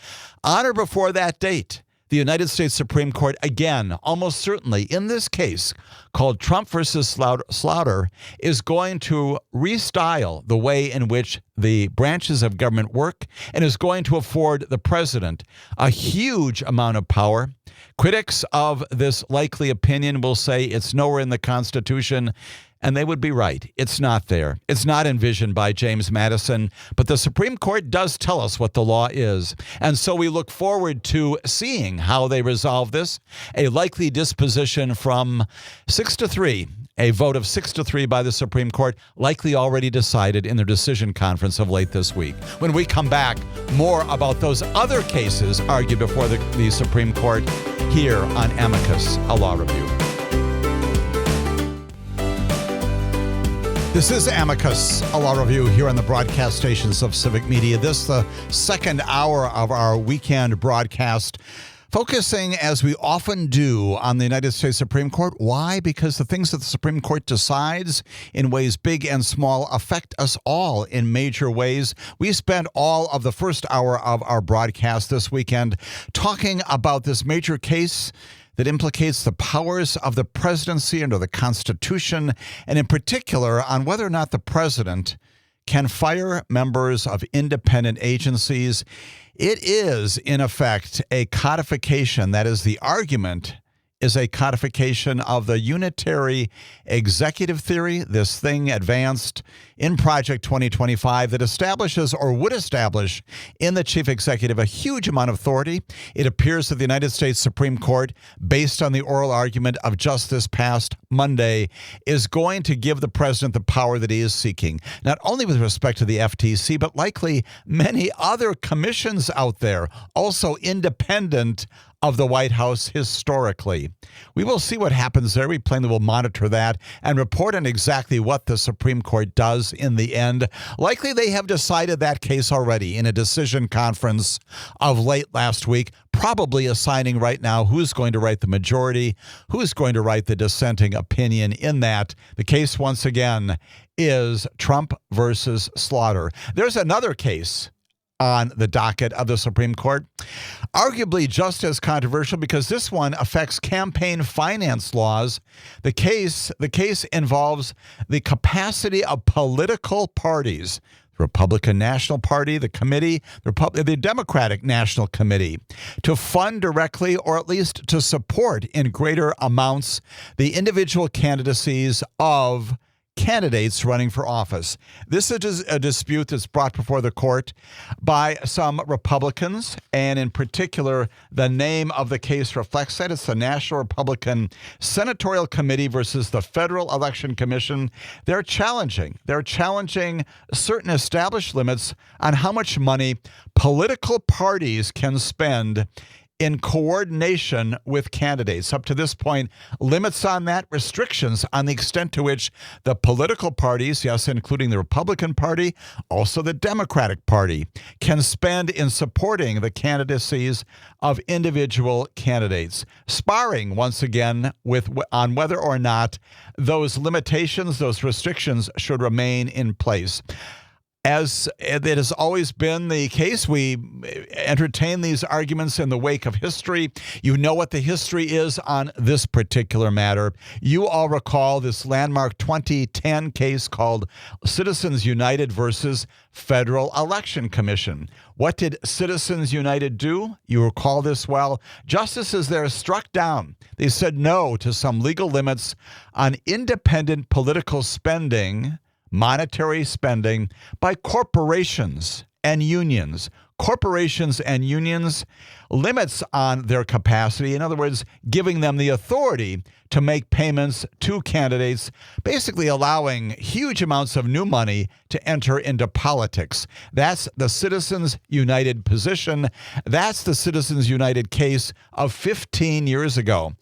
On or before that date, the United States Supreme Court, again, almost certainly in this case called Trump versus Slaughter, is going to restyle the way in which the branches of government work and is going to afford the president a huge amount of power. Critics of this likely opinion will say it's nowhere in the Constitution. And they would be right. It's not there. It's not envisioned by James Madison. But the Supreme Court does tell us what the law is. And so we look forward to seeing how they resolve this. A likely disposition from 6-3. A vote of 6-3 by the Supreme Court, likely already decided in their decision conference of late this week. When we come back, more about those other cases argued before the Supreme Court here on Amicus, a law review. This is Amicus, a law review here on the broadcast stations of Civic Media. This is the second hour of our weekend broadcast, focusing, as we often do, on the United States Supreme Court. Why? Because the things that the Supreme Court decides in ways big and small affect us all in major ways. We spent all of the first hour of our broadcast this weekend talking about this major case that implicates the powers of the presidency under the Constitution, and in particular on whether or not the president can fire members of independent agencies. It is, in effect, a codification. That is, the argument is a codification of the unitary executive theory, this thing advanced in Project 2025 that establishes or would establish in the chief executive a huge amount of authority. It appears that the United States Supreme Court, based on the oral argument of just this past Monday, is going to give the president the power that he is seeking, not only with respect to the FTC, but likely many other commissions out there, also independent of the White House historically. We will see what happens there. We plainly will monitor that and report on exactly what the Supreme Court does in the end. Likely they have decided that case already in a decision conference of late last week, probably assigning right now who's going to write the majority, who's going to write the dissenting opinion in that. The case, once again, is Trump versus Slaughter. There's another case on the docket of the Supreme Court, arguably just as controversial because this one affects campaign finance laws. The case involves the capacity of political parties, the Republican National Party, the committee, the Democratic National Committee, to fund directly or at least to support in greater amounts the individual candidacies of candidates running for office. This is a dispute that's brought before the court by some Republicans, and in particular, the name of the case reflects that. It's the National Republican Senatorial Committee versus the Federal Election Commission. They're challenging certain established limits on how much money political parties can spend in coordination with candidates. Up to this point, limits on that, restrictions on the extent to which the political parties, yes, including the Republican Party, also the Democratic Party, can spend in supporting the candidacies of individual candidates, sparring once again on whether or not those limitations, those restrictions should remain in place. As it has always been the case, we entertain these arguments in the wake of history. You know what the history is on this particular matter. You all recall this landmark 2010 case called Citizens United versus Federal Election Commission. What did Citizens United do? You recall this well. Justices there struck down. They said no to some legal limits on independent political spending, monetary spending by corporations and unions. Corporations and unions, limits on their capacity. In other words, giving them the authority to make payments to candidates, basically allowing huge amounts of new money to enter into politics. That's the Citizens United position. That's the Citizens United case of 15 years ago.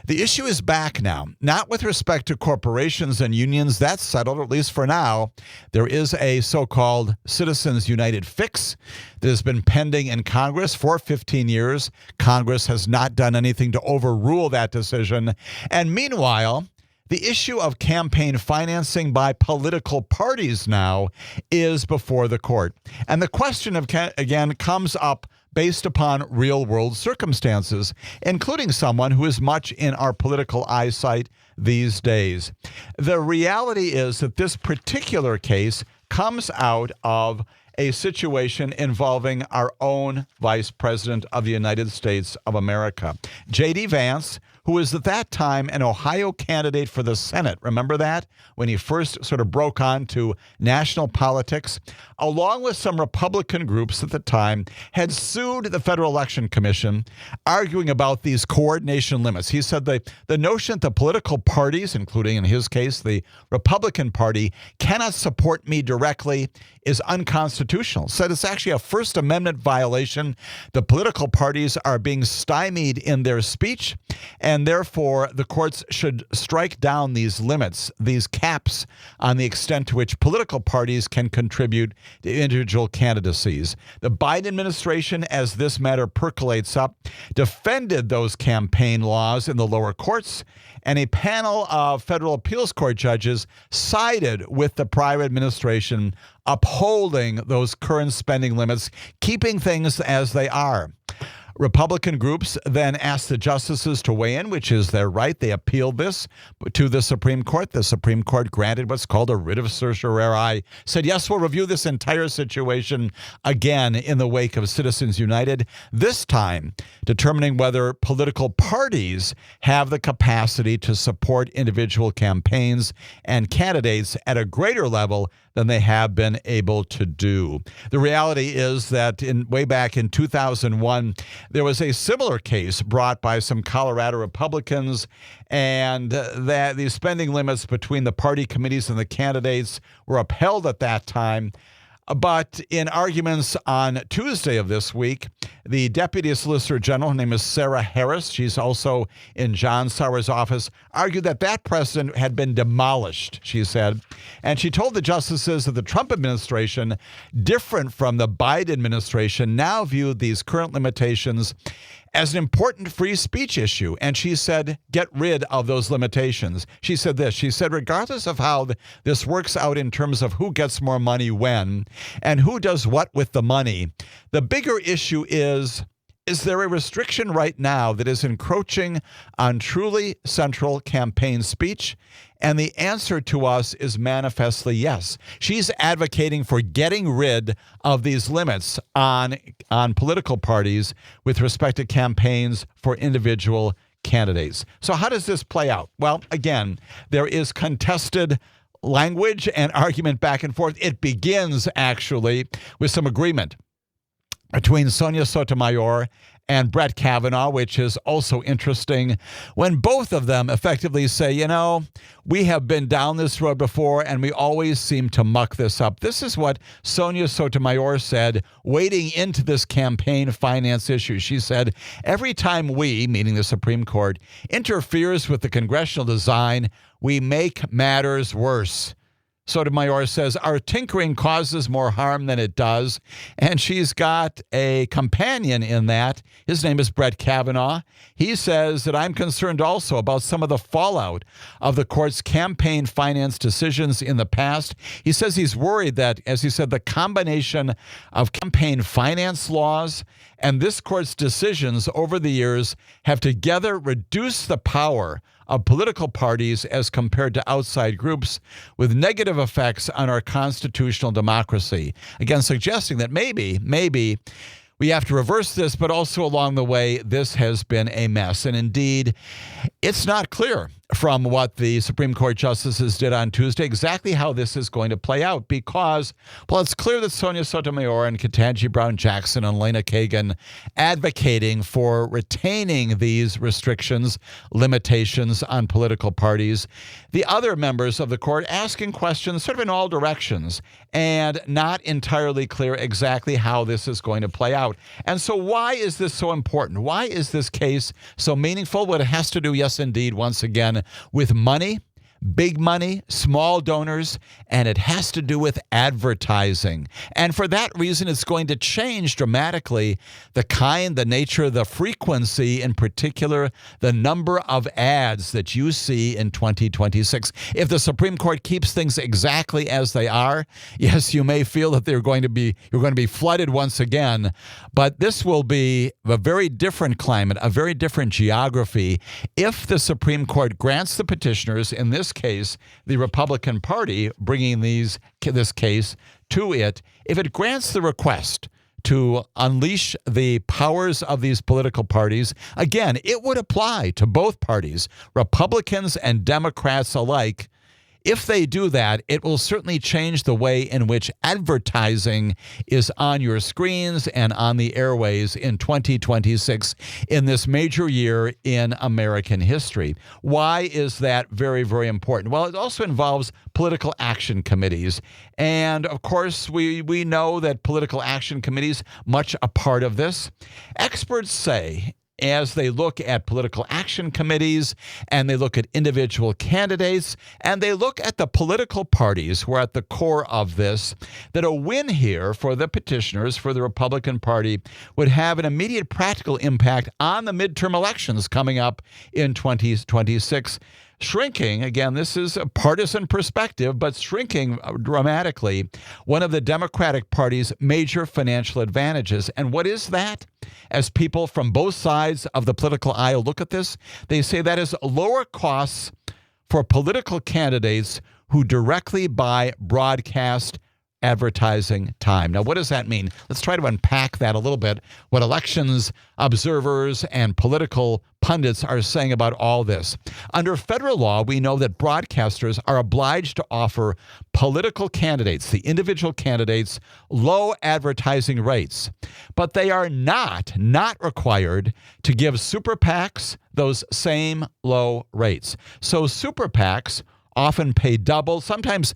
The issue is back now, not with respect to corporations and unions. That's settled, at least for now. There is a so-called Citizens United fix that has been pending in Congress for 15 years. Congress has not done anything to overrule that decision. And meanwhile, the issue of campaign financing by political parties now is before the court. And the question, again, comes up based upon real-world circumstances, including someone who is much in our political eyesight these days. The reality is that this particular case comes out of a situation involving our own Vice President of the United States of America, J.D. Vance, who was at that time an Ohio candidate for the Senate. Remember that? When he first sort of broke on to national politics, along with some Republican groups at the time, had sued the Federal Election Commission, arguing about these coordination limits. He said the notion that the political parties, including in his case the Republican Party, cannot support me directly is unconstitutional. Said it's actually a First Amendment violation. The political parties are being stymied in their speech, and therefore the courts should strike down these limits, these caps on the extent to which political parties can contribute to individual candidacies. The Biden administration, as this matter percolates up, defended those campaign laws in the lower courts, and a panel of federal appeals court judges sided with the prior administration, upholding those current spending limits, keeping things as they are. Republican groups then asked the justices to weigh in, which is their right. They appealed this to the Supreme Court. The Supreme Court granted what's called a writ of certiorari, said, yes, we'll review this entire situation again in the wake of Citizens United, this time determining whether political parties have the capacity to support individual campaigns and candidates at a greater level than they have been able to do. The reality is that way back in 2001, there was a similar case brought by some Colorado Republicans, and that these spending limits between the party committees and the candidates were upheld at that time. But in arguments on Tuesday of this week, the Deputy Solicitor General, her name is Sarah Harris, she's also in John Sauer's office, argued that that precedent had been demolished, she said. And she told the justices that the Trump administration, different from the Biden administration, now viewed these current limitations as an important free speech issue. And she said, get rid of those limitations. She said this, she said, regardless of how this works out in terms of who gets more money when and who does what with the money, the bigger issue is Is there a restriction right now that is encroaching on truly central campaign speech? And the answer to us is manifestly yes. She's advocating for getting rid of these limits on political parties with respect to campaigns for individual candidates. So how does this play out? Well, again, there is contested language and argument back and forth. It begins actually with some agreement between Sonia Sotomayor and Brett Kavanaugh, which is also interesting when both of them effectively say, you know, we have been down this road before and we always seem to muck this up. This is what Sonia Sotomayor said wading into this campaign finance issue. She said, every time we, meaning the Supreme Court, interferes with the congressional design, we make matters worse. Sotomayor says, our tinkering causes more harm than it does. And she's got a companion in that. His name is Brett Kavanaugh. He says that I'm concerned also about some of the fallout of the court's campaign finance decisions in the past. He says he's worried that, as he said, the combination of campaign finance laws and this court's decisions over the years have together reduced the power of political parties as compared to outside groups, with negative effects on our constitutional democracy. Again, suggesting that maybe we have to reverse this, but also along the way, this has been a mess. And indeed, it's not clear from what the Supreme Court justices did on Tuesday exactly how this is going to play out because, well, it's clear that Sonia Sotomayor and Ketanji Brown Jackson and Elena Kagan advocating for retaining these restrictions, limitations on political parties. The other members of the court asking questions sort of in all directions and not entirely clear exactly how this is going to play out. And so why is this so important? Why is this case so meaningful? Well, it has to do, yes, indeed, once again, with money, big money, small donors, and it has to do with advertising. And for that reason, it's going to change dramatically the kind, the nature, the frequency, in particular, the number of ads that you see in 2026. If the Supreme Court keeps things exactly as they are, yes, you may feel that you're going to be flooded once again, but this will be a very different climate, a very different geography if the Supreme Court grants the petitioners, in this case, the Republican Party bringing this case to it, if it grants the request to unleash the powers of these political parties, again, it would apply to both parties, Republicans and Democrats alike. If they do that, it will certainly change the way in which advertising is on your screens and on the airways in 2026 in this major year in American history. Why is that very, very important? Well, it also involves political action committees. And of course, we know that political action committees, much a part of this. Experts say, as they look at political action committees and they look at individual candidates and they look at the political parties who are at the core of this, that a win here for the petitioners, for the Republican Party, would have an immediate practical impact on the midterm elections coming up in 2026. Shrinking, again, this is a partisan perspective, but shrinking dramatically one of the Democratic Party's major financial advantages. And what is that? As people from both sides of the political aisle look at this, they say that is lower costs for political candidates who directly buy broadcast advertising time. Now, what does that mean? Let's try to unpack that a little bit, what elections observers and political pundits are saying about all this. Under federal law, we know that broadcasters are obliged to offer political candidates, the individual candidates, low advertising rates. But they are not required to give super PACs those same low rates. So super PACs often pay double, sometimes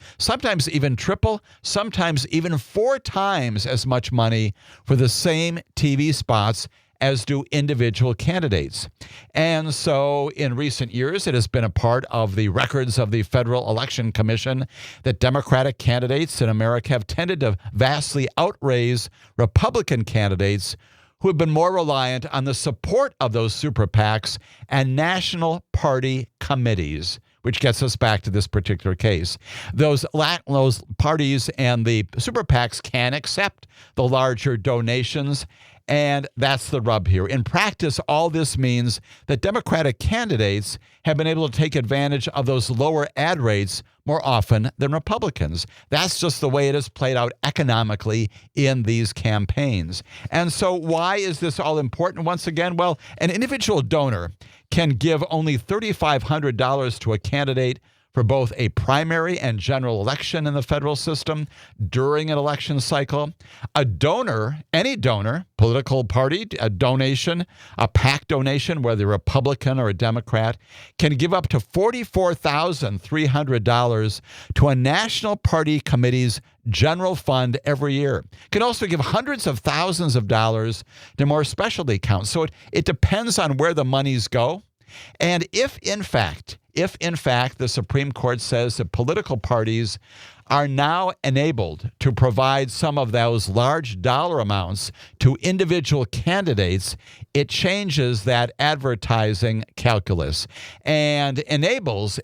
even triple, sometimes even 4 times as much money for the same TV spots as do individual candidates. And so in recent years, it has been a part of the records of the Federal Election Commission that Democratic candidates in America have tended to vastly outraise Republican candidates who have been more reliant on the support of those super PACs and national party committees, which gets us back to this particular case. Those parties and the super PACs can accept the larger donations, And that's the rub here. In practice, all this means that Democratic candidates have been able to take advantage of those lower ad rates more often than Republicans. That's just the way it has played out economically in these campaigns. And so why is this all important once again? Well, an individual donor can give only $3,500 to a candidate for both a primary and general election in the federal system during an election cycle. A donor, any donor, political party, a donation, a PAC donation, whether a Republican or a Democrat, can give up to $44,300 to a national party committee's general fund every year. Can also give hundreds of thousands of dollars to more specialty accounts. So it depends on where the monies go. And if in fact the Supreme Court says that political parties are now enabled to provide some of those large dollar amounts to individual candidates, it changes that advertising calculus and enables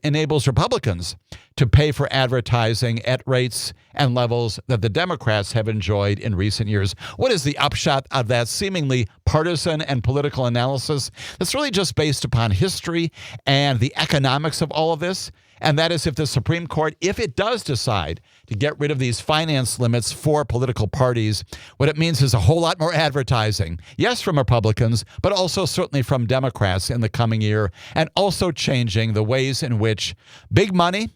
Republicans to pay for advertising at rates and levels that the Democrats have enjoyed in recent years. What is the upshot of that seemingly partisan and political analysis? That's really just based upon history and the economics of all of this. And that is if the Supreme Court, if it does decide to get rid of these finance limits for political parties, what it means is a whole lot more advertising. Yes, from Republicans, but also certainly from Democrats in the coming year, and also changing the ways in which big money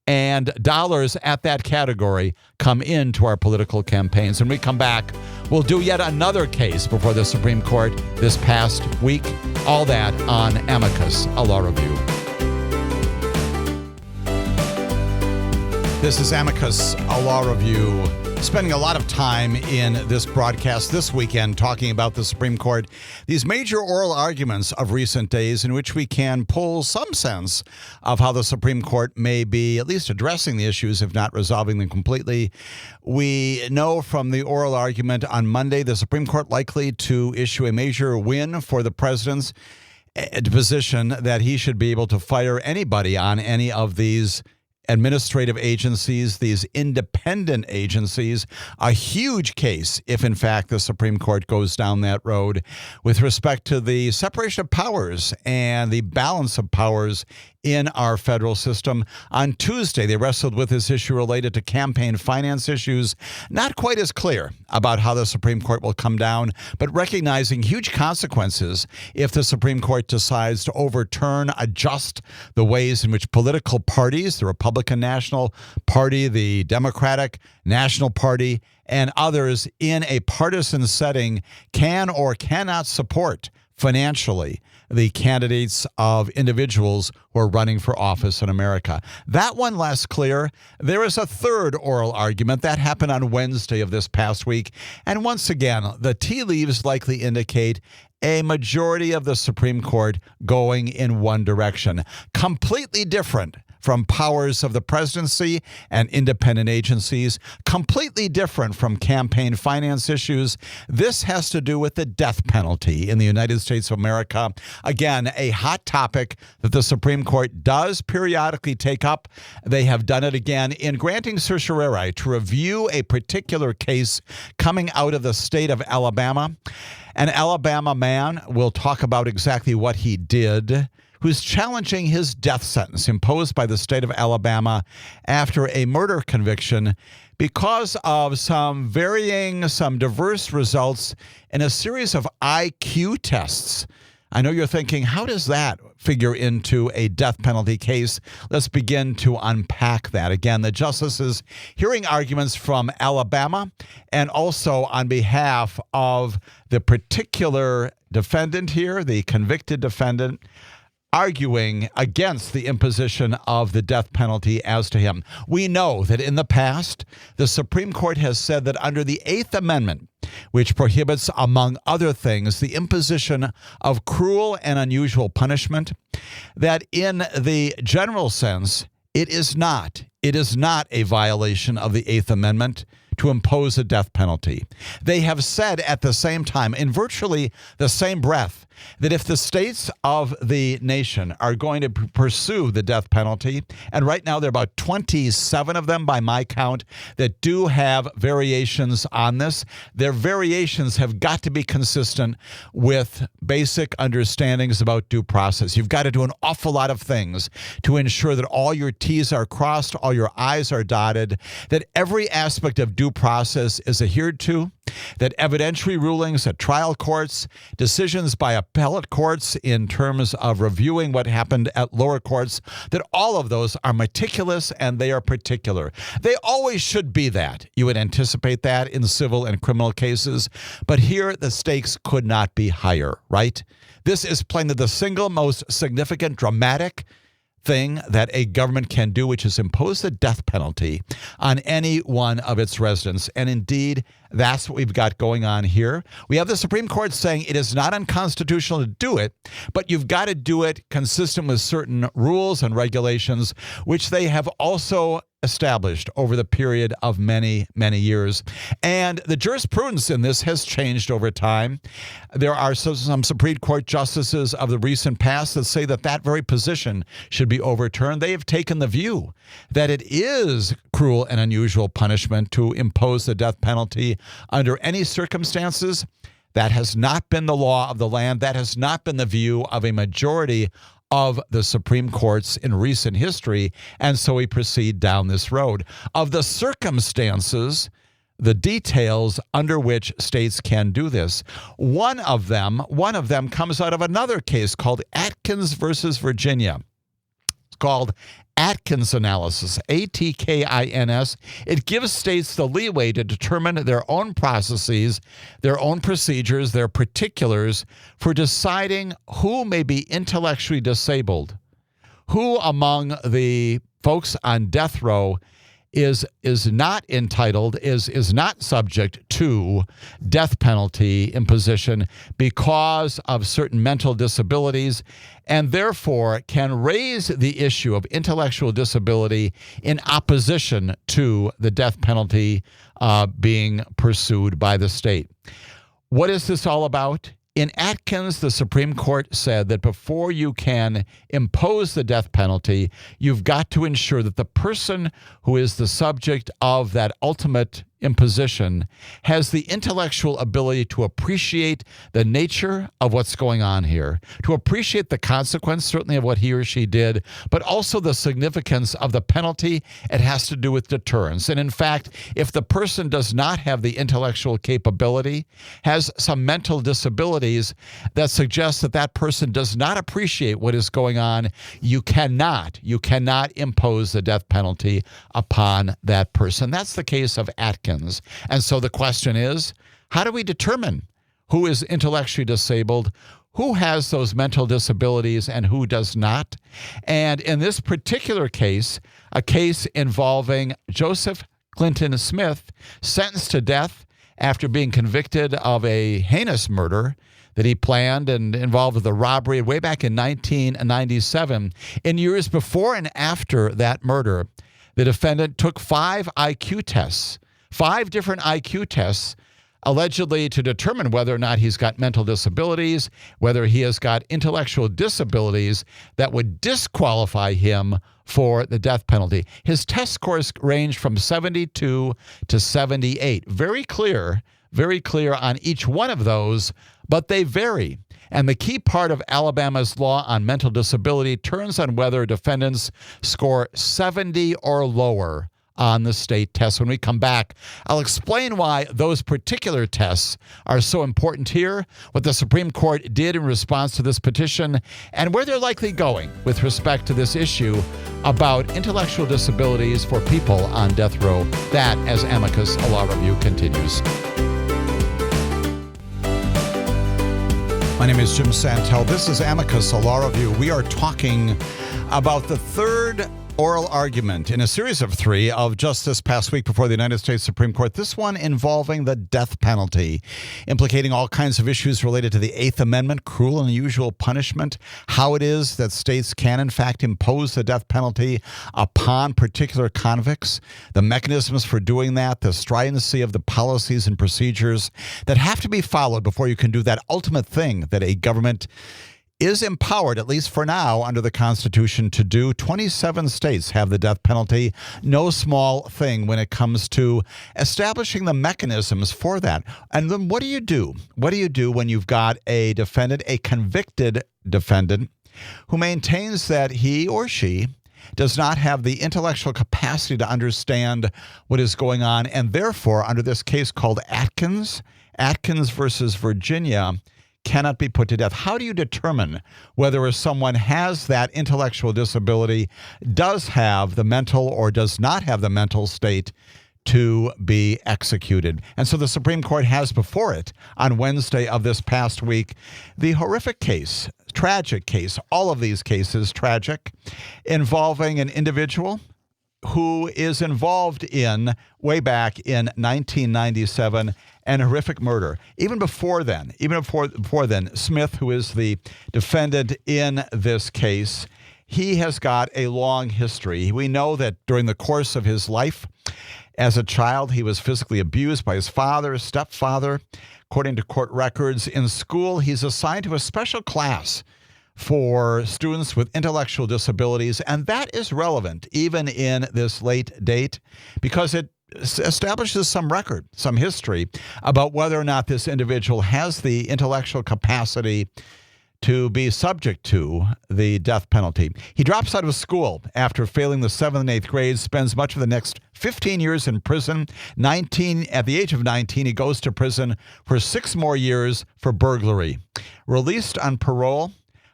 and dollars at that category come into our political campaigns. When we come back, we'll do yet another case before the Supreme Court this past week. All that on Amicus, a law review. This is Amicus, a law review. Spending a lot of time in this broadcast this weekend talking about the Supreme Court, these major oral arguments of recent days in which we can pull some sense of how the Supreme Court may be at least addressing the issues, if not resolving them completely. We know from the oral argument on Monday, the Supreme Court likely to issue a major win for the president's position that he should be able to fire anybody on any of these administrative agencies, these independent agencies. A huge case if, in fact, the Supreme Court goes down that road with respect to the separation of powers and the balance of powers in our federal system. On Tuesday, they wrestled with this issue related to campaign finance issues. Not quite as clear about how the Supreme Court will come down, but recognizing huge consequences if the Supreme Court decides to overturn, adjust the ways in which political parties, the Republican National Party, the Democratic National Party, and others in a partisan setting can or cannot support financially the candidates of individuals who are running for office in America. That one less clear. There is a third oral argument that happened on Wednesday of this past week. And once again, the tea leaves likely indicate a majority of the Supreme Court going in one direction. Completely different from powers of the presidency and independent agencies, completely different from campaign finance issues. This has to do with the death penalty in the United States of America. Again, a hot topic that the Supreme Court does periodically take up. They have done it again in granting certiorari to review a particular case coming out of the state of Alabama. An Alabama man, will talk about exactly what he did, who's challenging his death sentence imposed by the state of Alabama after a murder conviction because of some diverse results in a series of IQ tests. I know you're thinking, how does that figure into a death penalty case? Let's begin to unpack that. Again, the justices hearing arguments from Alabama and also on behalf of the particular defendant here, the convicted defendant, arguing against the imposition of the death penalty as to him. We know that in the past, the Supreme Court has said that under the Eighth Amendment, which prohibits, among other things, the imposition of cruel and unusual punishment, that in the general sense, it is not a violation of the Eighth Amendment to impose a death penalty. They have said at the same time, in virtually the same breath, that if the states of the nation are going to pursue the death penalty, and right now there are about 27 of them by my count that do have variations on this, their variations have got to be consistent with basic understandings about due process. You've got to do an awful lot of things to ensure that all your T's are crossed, all your I's are dotted, that every aspect of due process is adhered to, that evidentiary rulings at trial courts, decisions by appellate courts in terms of reviewing what happened at lower courts, that all of those are meticulous and they are particular. They always should be that. You would anticipate that in civil and criminal cases, but here the stakes could not be higher, right? This is plainly the single most significant, dramatic thing that a government can do, which is impose the death penalty on any one of its residents. And indeed, that's what we've got going on here. We have the Supreme Court saying it is not unconstitutional to do it, but you've got to do it consistent with certain rules and regulations, which they have also established over the period of many, many years. And the jurisprudence in this has changed over time. There are some Supreme Court justices of the recent past that say that that very position should be overturned. They have taken the view that it is cruel and unusual punishment to impose the death penalty under any circumstances. That has not been the law of the land. That has not been the view of a majority of the Supreme Courts in recent history, and so we proceed down this road. Of the circumstances, the details under which states can do this, one of them comes out of another case called Atkins versus Virginia. It's called Atkins analysis, Atkins. It gives states the leeway to determine their own processes, their own procedures, their particulars for deciding who may be intellectually disabled, who among the folks on death row is not entitled, is not subject to death penalty imposition because of certain mental disabilities, and therefore can raise the issue of intellectual disability in opposition to the death penalty being pursued by the state. What is this all about? In Atkins, the Supreme Court said that before you can impose the death penalty, you've got to ensure that the person who is the subject of that ultimate imposition has the intellectual ability to appreciate the nature of what's going on here, to appreciate the consequence, certainly, of what he or she did, but also the significance of the penalty. It has to do with deterrence. And in fact, if the person does not have the intellectual capability, has some mental disabilities that suggest that that person does not appreciate what is going on, you cannot impose the death penalty upon that person. That's the case of Atkins. And so the question is, how do we determine who is intellectually disabled, who has those mental disabilities, and who does not? And in this particular case, a case involving Joseph Clinton Smith, sentenced to death after being convicted of a heinous murder that he planned and involved with a robbery way back in 1997. In years before and after that murder, the defendant took 5 different IQ tests, allegedly to determine whether or not he's got mental disabilities, whether he has got intellectual disabilities that would disqualify him for the death penalty. His test scores ranged from 72 to 78. Very clear on each one of those, but they vary. And the key part of Alabama's law on mental disability turns on whether defendants score 70 or lower on the state test. When we come back, I'll explain why those particular tests are so important here, what the Supreme Court did in response to this petition, and where they're likely going with respect to this issue about intellectual disabilities for people on death row. That as Amicus, a law review, continues. My name is Jim Santel. This is Amicus, a law review. We are talking about the third oral argument in a series of 3 of just this past week before the United States Supreme Court, this one involving the death penalty, implicating all kinds of issues related to the Eighth Amendment, cruel and unusual punishment, how it is that states can, in fact, impose the death penalty upon particular convicts, the mechanisms for doing that, the stridency of the policies and procedures that have to be followed before you can do that ultimate thing that a government is empowered, at least for now, under the Constitution to do. 27 states have the death penalty. No small thing when it comes to establishing the mechanisms for that. And then what do you do? What do you do when you've got a defendant, a convicted defendant, who maintains that he or she does not have the intellectual capacity to understand what is going on, and therefore, under this case called Atkins versus Virginia, cannot be put to death? How do you determine whether someone has that intellectual disability, does have the mental or does not have the mental state to be executed? And so the Supreme Court has before it on Wednesday of this past week the horrific case, tragic case, all of these cases tragic, involving an individual who is involved in, way back in 1997, an horrific murder. Even before then, Smith, who is the defendant in this case, he has got a long history. We know that during the course of his life, as a child, he was physically abused by his father, stepfather. According to court records, in school, he's assigned to a special class for students with intellectual disabilities, and that is relevant even in this late date because it establishes some record, some history about whether or not this individual has the intellectual capacity to be subject to the death penalty. He drops out of school after failing the 7th and 8th grades, spends much of the next 15 years in prison. At the age of 19, he goes to prison for 6 more years for burglary. Released on parole,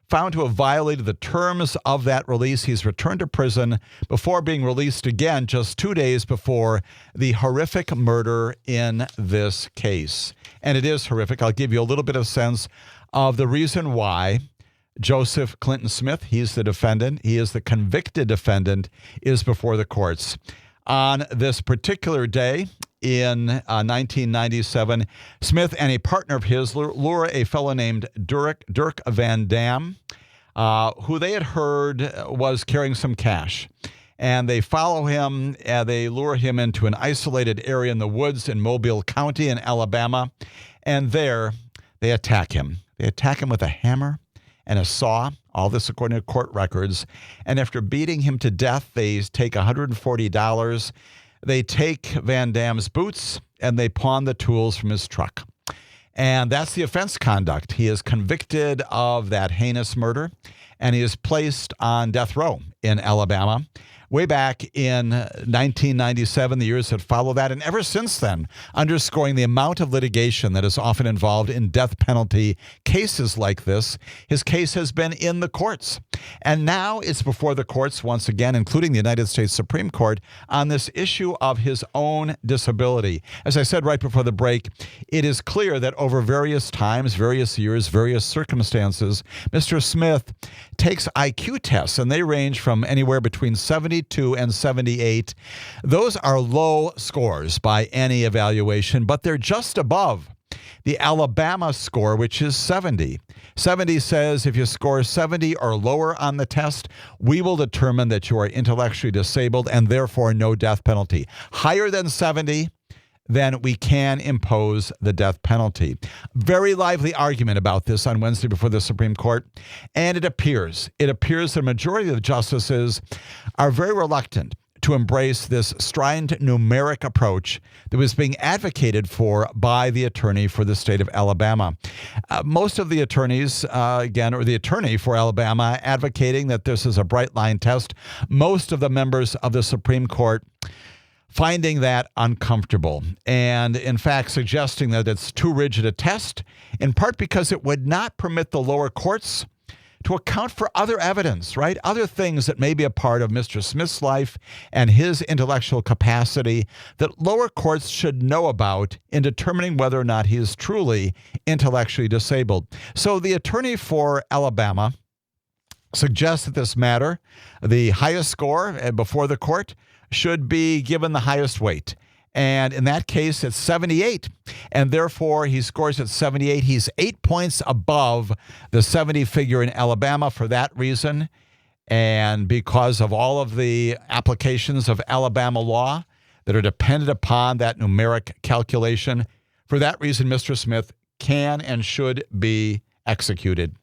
found to have violated the terms of that release, he's returned to prison before being released again just 2 days before the horrific murder in this case. And it is horrific. I'll give you a little bit of sense of the reason why Joseph Clinton Smith, he's the defendant, he is the convicted defendant, is before the courts. On this particular day, in 1997, Smith and a partner of his lure a fellow named Dirk Van Dam, who they had heard was carrying some cash. And they follow him, they lure him into an isolated area in the woods in Mobile County in Alabama, and there they attack him. They attack him with a hammer and a saw, all this according to court records. And after beating him to death, they take $140. They take Van Dam's boots and they pawn the tools from his truck. And that's the offense conduct. He is convicted of that heinous murder, and he is placed on death row in Alabama. Way back in 1997, the years that follow that, and ever since then, underscoring the amount of litigation that is often involved in death penalty cases like this, his case has been in the courts. And now it's before the courts once again, including the United States Supreme Court, on this issue of his own disability. As I said right before the break, it is clear that over various times, various years, various circumstances, Mr. Smith takes IQ tests, and they range from anywhere between 72 and 78. Those are low scores by any evaluation, but they're just above the Alabama score, which is 70. 70 says if you score 70 or lower on the test, we will determine that you are intellectually disabled and therefore no death penalty. Higher than 70, then we can impose the death penalty. Very lively argument about this on Wednesday before the Supreme Court. And it appears the majority of the justices are very reluctant to embrace this strident numeric approach that was being advocated for by the attorney for the state of Alabama. Most of the attorneys, or the attorney for Alabama, advocating that this is a bright line test. Most of the members of the Supreme Court finding that uncomfortable and, in fact, suggesting that it's too rigid a test, in part because it would not permit the lower courts to account for other evidence, right? Other things that may be a part of Mr. Smith's life and his intellectual capacity that lower courts should know about in determining whether or not he is truly intellectually disabled. So the attorney for Alabama suggests that this matter, the highest score before the court, should be given the highest weight. And in that case, it's 78. And therefore, he scores at 78. He's 8 points above the 70 figure in Alabama for that reason. And because of all of the applications of Alabama law that are dependent upon that numeric calculation, for that reason, Mr. Smith can and should be executed.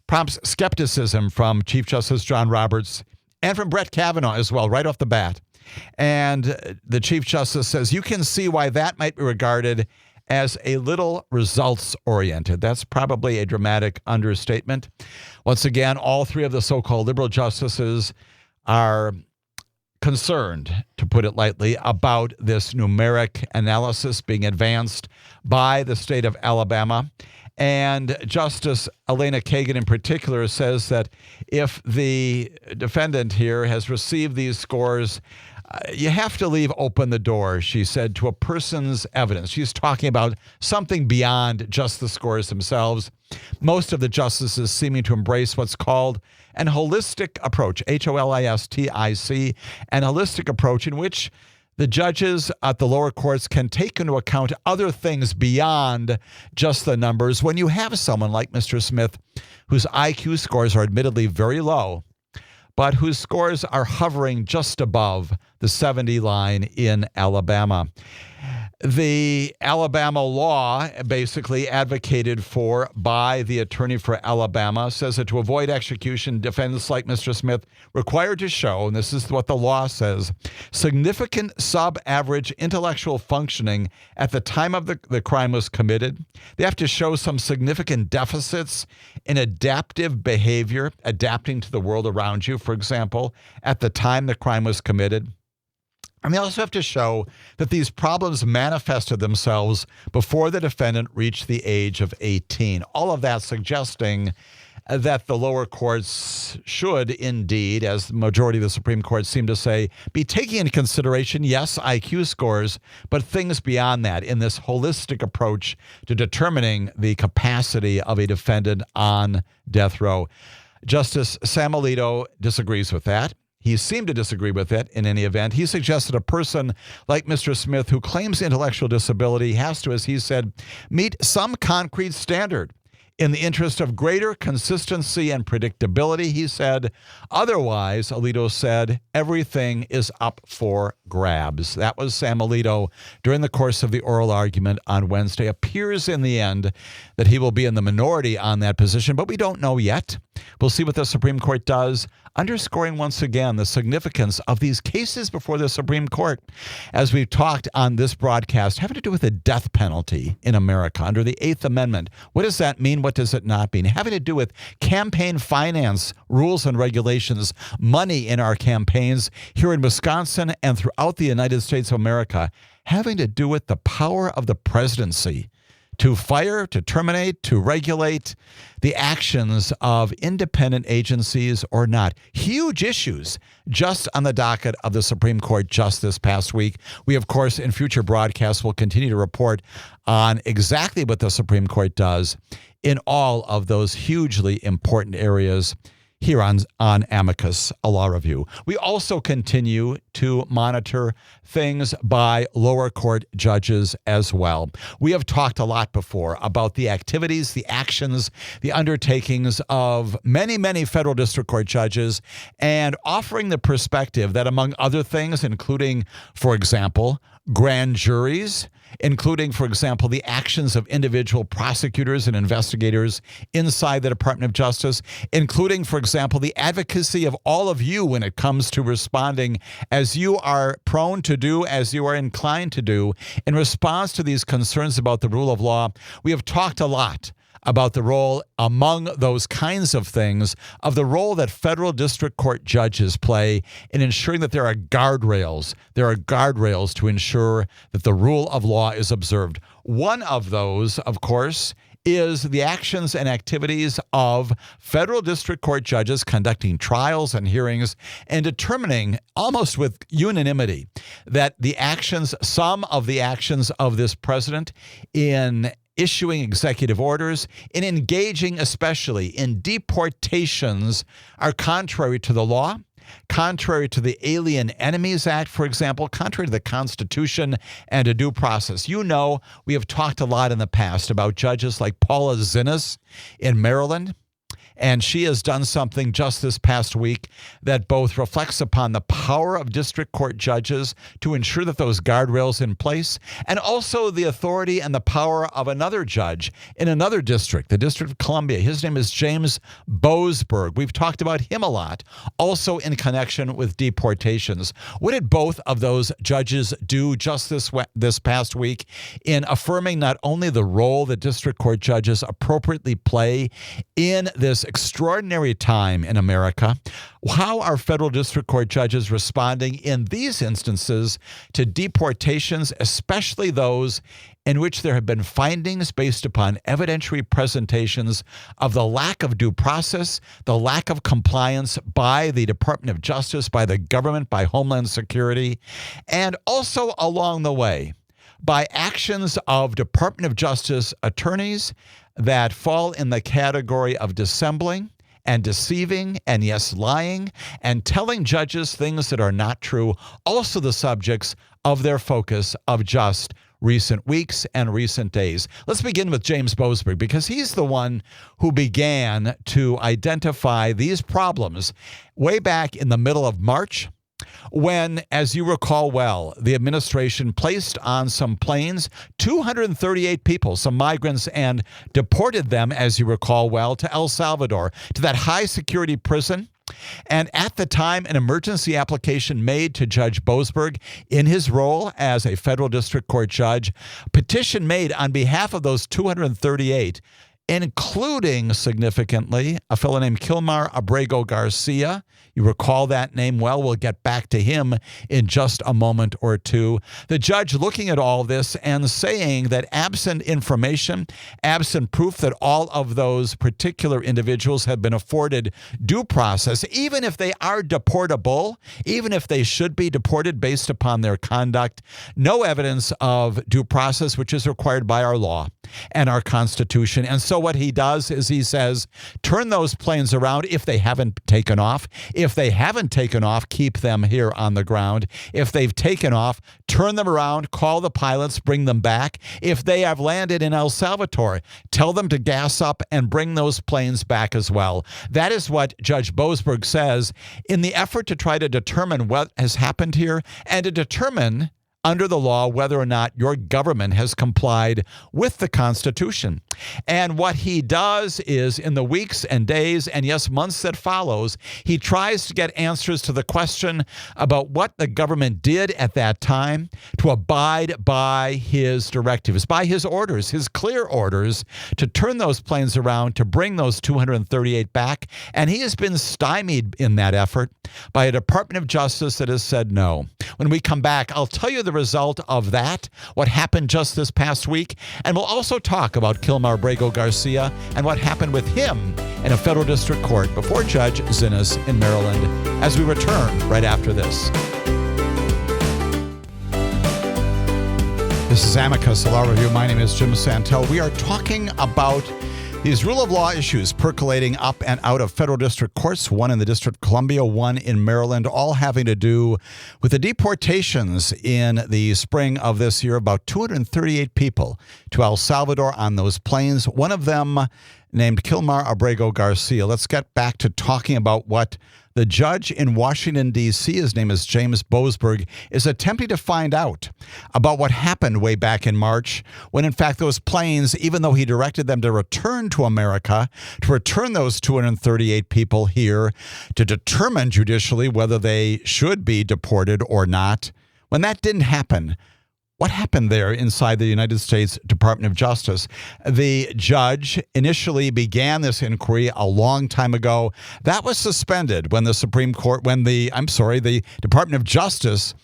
Prompts skepticism from Chief Justice John Roberts and from Brett Kavanaugh as well, right off the bat. And the Chief Justice says, you can see why that might be regarded as a little results-oriented. That's probably a dramatic understatement. Once again, all three of the so-called liberal justices are concerned, to put it lightly, about this numeric analysis being advanced by the state of Alabama. And Justice Elena Kagan in particular says that if the defendant here has received these scores, you have to leave open the door, she said, to a person's evidence. She's talking about something beyond just the scores themselves. Most of the justices seeming to embrace what's called an holistic approach, HOLISTIC, an holistic approach in which the judges at the lower courts can take into account other things beyond just the numbers. When you have someone like Mr. Smith, whose IQ scores are admittedly very low, but whose scores are hovering just above the 70 line in Alabama. The Alabama law, basically advocated for by the attorney for Alabama, says that to avoid execution, defendants like Mr. Smith required to show, and this is what the law says, significant sub-average intellectual functioning at the time of the crime was committed. They have to show some significant deficits in adaptive behavior, adapting to the world around you, for example, at the time the crime was committed. And they also have to show that these problems manifested themselves before the defendant reached the age of 18. All of that suggesting that the lower courts should indeed, as the majority of the Supreme Court seem to say, be taking into consideration, yes, IQ scores, but things beyond that in this holistic approach to determining the capacity of a defendant on death row. Justice Sam Alito disagrees with that. He seemed to disagree with it in any event. He suggested a person like Mr. Smith who claims intellectual disability has to, as he said, meet some concrete standard in the interest of greater consistency and predictability, he said. Otherwise, Alito said, everything is up for grabs. That was Sam Alito during the course of the oral argument on Wednesday. Appears in the end that he will be in the minority on that position, but we don't know yet. We'll see what the Supreme Court does, underscoring once again the significance of these cases before the Supreme Court. As we've talked on this broadcast, having to do with the death penalty in America under the Eighth Amendment. What does that mean? What does it not mean? Having to do with campaign finance rules and regulations, money in our campaigns here in Wisconsin and throughout the United States of America, having to do with the power of the presidency to fire, to terminate, to regulate the actions of independent agencies or not. Huge issues just on the docket of the Supreme Court just this past week. We, of course, in future broadcasts will continue to report on exactly what the Supreme Court does in all of those hugely important areas here on Amicus, a law review. We also continue to monitor things by lower court judges as well. We have talked a lot before about the activities, the actions, the undertakings of many, many federal district court judges, and offering the perspective that, among other things, including, for example, grand juries, including, for example, the actions of individual prosecutors and investigators inside the Department of Justice, including, for example, the advocacy of all of you when it comes to responding as you are prone to do, as you are inclined to do, in response to these concerns about the rule of law. We have talked a lot about the role, among those kinds of things, of the role that federal district court judges play in ensuring that there are guardrails. There are guardrails to ensure that the rule of law is observed. One of those, of course, is the actions and activities of federal district court judges conducting trials and hearings and determining almost with unanimity that the actions, some of the actions of this president in issuing executive orders, in engaging especially in deportations are contrary to the law, contrary to the Alien Enemies Act, for example, contrary to the Constitution and a due process. You know, we have talked a lot in the past about judges like Paula Zinnes in Maryland, and she has done something just this past week that both reflects upon the power of district court judges to ensure that those guardrails in place, and also the authority and the power of another judge in another district, the District of Columbia. His name is James Boasberg. We've talked about him a lot, also in connection with deportations. What did both of those judges do just this past week in affirming not only the role that district court judges appropriately play in this extraordinary time in America? How are federal district court judges responding in these instances to deportations, especially those in which there have been findings based upon evidentiary presentations of the lack of due process, the lack of compliance by the Department of Justice, by the government, by Homeland Security, and also along the way by actions of Department of Justice attorneys that fall in the category of dissembling and deceiving and, yes, lying and telling judges things that are not true, also the subjects of their focus of just recent weeks and recent days. Let's begin with James Boasberg, because he's the one who began to identify these problems way back in the middle of March, when, as you recall well, the administration placed on some planes 238 people, some migrants, and deported them, as you recall well, to El Salvador, to that high-security prison. And at the time, an emergency application made to Judge Boasberg in his role as a federal district court judge, petition made on behalf of those 238, including, significantly, a fellow named Kilmar Abrego Garcia. You recall that name well. We'll get back to him in just a moment or two. The judge looking at all this and saying that absent information, absent proof that all of those particular individuals have been afforded due process, even if they are deportable, even if they should be deported based upon their conduct, no evidence of due process, which is required by our law and our Constitution. And so what he does is he says, turn those planes around if they haven't taken off. If they haven't taken off, keep them here on the ground. If they've taken off, turn them around, call the pilots, bring them back. If they have landed in El Salvador, tell them to gas up and bring those planes back as well. That is what Judge Boasberg says in the effort to try to determine what has happened here and to determine under the law whether or not your government has complied with the Constitution. And what he does is, in the weeks and days and, yes, months that follows, he tries to get answers to the question about what the government did at that time to abide by his directives, by his orders, his clear orders to turn those planes around, to bring those 238 back. And he has been stymied in that effort by a Department of Justice that has said no. When we come back, I'll tell you the result of that, what happened just this past week, and we'll also talk about Kilmar Abrego Garcia and what happened with him in a federal district court before Judge Zinnes in Maryland, as we return right after this. This is Amicus Law Review. My name is Jim Santel. We are talking about these rule of law issues percolating up and out of federal district courts, one in the District of Columbia, one in Maryland, all having to do with the deportations in the spring of this year, about 238 people to El Salvador on those planes, one of them named Kilmar Abrego Garcia. Let's get back to talking about what the judge in Washington, D.C., his name is James Boasberg, is attempting to find out about what happened way back in March when, in fact, those planes, even though he directed them to return to America, to return those 238 people here to determine judicially whether they should be deported or not, when that didn't happen, what happened there inside the United States Department of Justice? The judge initially began this inquiry a long time ago. That was suspended when the the Department of Justice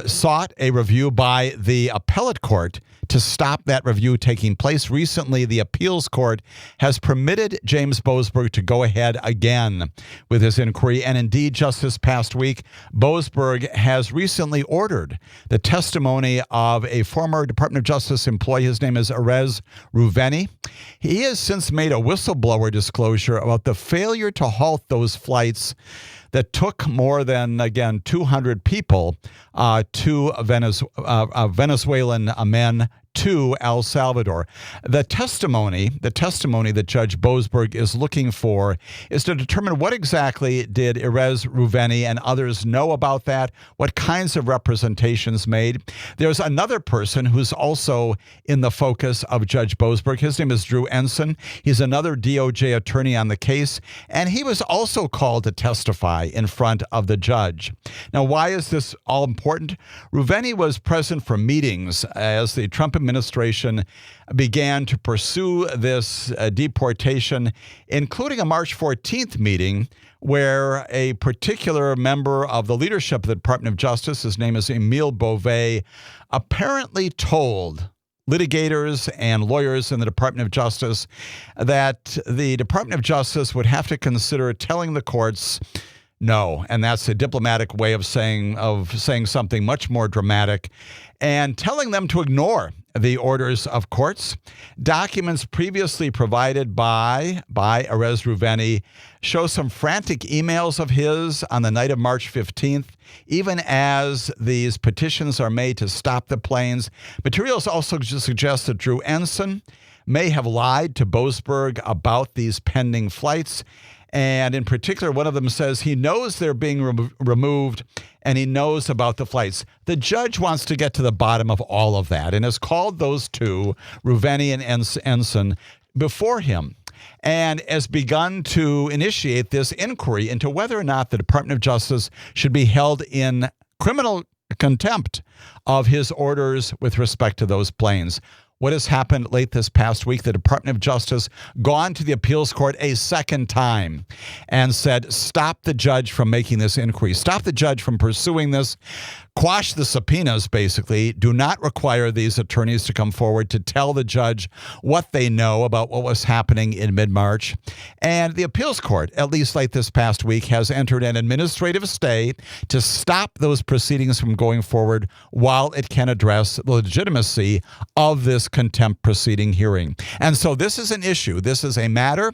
sought a review by the appellate court to stop that review taking place. Recently, the appeals court has permitted James Boasberg to go ahead again with his inquiry. And indeed, just this past week, Boasberg has recently ordered the testimony of a former Department of Justice employee. His name is Erez Ruveni. He has since made a whistleblower disclosure about the failure to halt those flights that took more than, again, 200 people to Venezuelan men to El Salvador. The testimony that Judge Boasberg is looking for is to determine what exactly did Erez Ruveni and others know about that, what kinds of representations made. There's another person who's also in the focus of Judge Boasberg. His name is Drew Ensign. He's another DOJ attorney on the case, and he was also called to testify in front of the judge. Now, why is this all important? Ruveni was present for meetings as the Trump administration began to pursue this deportation, including a March 14th meeting where a particular member of the leadership of the Department of Justice, his name is Emile Beauvais, apparently told litigators and lawyers in the Department of Justice that the Department of Justice would have to consider telling the courts no, and that's a diplomatic way of saying something much more dramatic, and telling them to ignore the orders of courts. Documents previously provided by Erez Ruveni show some frantic emails of his on the night of March 15th, even as these petitions are made to stop the planes. Materials also suggest that Drew Ensign may have lied to Boasberg about these pending flights. And in particular, one of them says he knows they're being removed and he knows about the flights. The judge wants to get to the bottom of all of that and has called those two, Ruveni and Ensign, before him and has begun to initiate this inquiry into whether or not the Department of Justice should be held in criminal contempt of his orders with respect to those planes. What has happened late this past week? The Department of Justice gone to the appeals court a second time and said, stop the judge from making this inquiry. Stop the judge from pursuing this. Quash the subpoenas, basically. Do not require these attorneys to come forward to tell the judge what they know about what was happening in mid-March. And the appeals court, at least late this past week, has entered an administrative stay to stop those proceedings from going forward while it can address the legitimacy of this contempt proceeding hearing. And so this is an issue. This is a matter,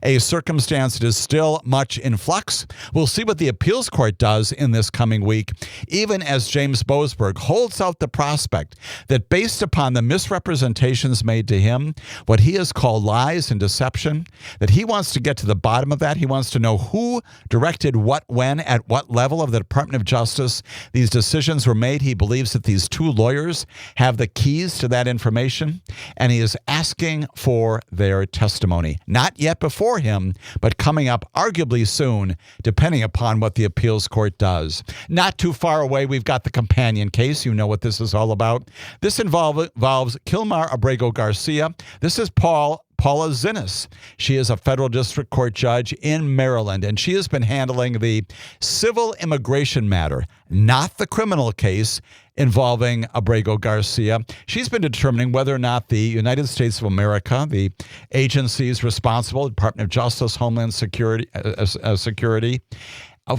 a circumstance that is still much in flux. We'll see what the appeals court does in this coming week, even as James Boasberg holds out the prospect that based upon the misrepresentations made to him, what he has called lies and deception, that he wants to get to the bottom of that. He wants to know who directed what, when, at what level of the Department of Justice these decisions were made. He believes that these two lawyers have the keys to that information, and he is asking for their testimony. Not yet before him, but coming up arguably soon, depending upon what the appeals court does. Not too far away, we've got the companion case. You know what this is all about. This involves Kilmar Abrego Garcia. This is Paula Zinnes. She is a federal district court judge in Maryland, and she has been handling the civil immigration matter, not the criminal case involving Abrego Garcia. She's been determining whether or not the United States of America, the agencies responsible, Department of Justice, Homeland Security,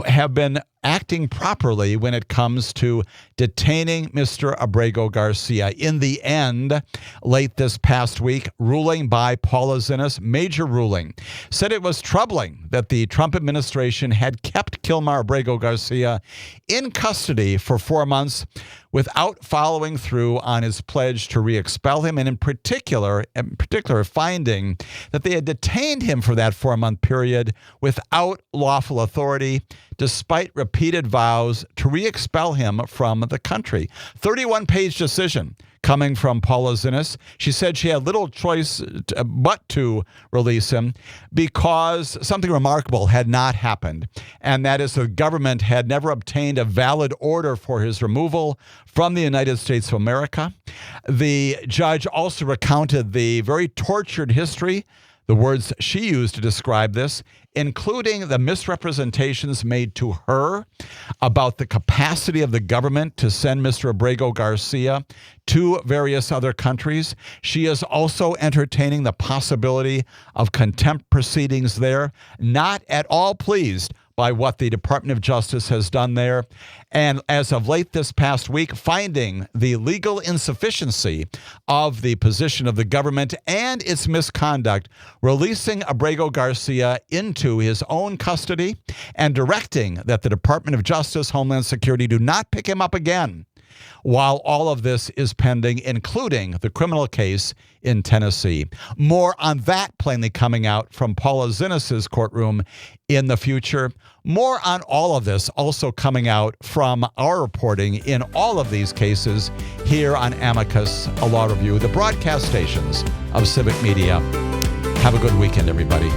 have been acting properly when it comes to detaining Mr. Abrego Garcia. In the end, late this past week, ruling by Paula Zinnes, major ruling, said it was troubling that the Trump administration had kept Kilmar Abrego Garcia in custody for 4 months without following through on his pledge to re-expel him, and in particular finding that they had detained him for that 4-month period without lawful authority, despite repeated vows to re-expel him from the country. 31-page decision coming from Paula Zinnes. She said she had little choice but to release him because something remarkable had not happened, and that is the government had never obtained a valid order for his removal from the United States of America. The judge also recounted the very tortured history The words she used to describe this, including the misrepresentations made to her about the capacity of the government to send Mr. Abrego Garcia to various other countries. She is also entertaining the possibility of contempt proceedings there, not at all pleased by what the Department of Justice has done there. And as of late this past week, finding the legal insufficiency of the position of the government and its misconduct, releasing Abrego Garcia into his own custody and directing that the Department of Justice, Homeland Security do not pick him up again while all of this is pending, including the criminal case in Tennessee. More on that plainly coming out from Paula Zinnis's courtroom in the future. More on all of this also coming out from our reporting in all of these cases here on Amicus, a Law Review, the broadcast stations of Civic Media. Have a good weekend, everybody.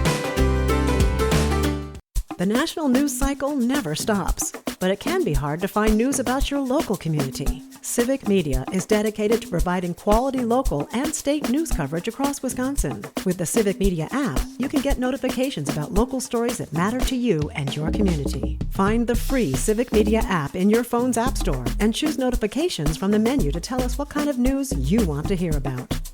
The national news cycle never stops, but it can be hard to find news about your local community. Civic Media is dedicated to providing quality local and state news coverage across Wisconsin. With the Civic Media app, you can get notifications about local stories that matter to you and your community. Find the free Civic Media app in your phone's app store and choose notifications from the menu to tell us what kind of news you want to hear about.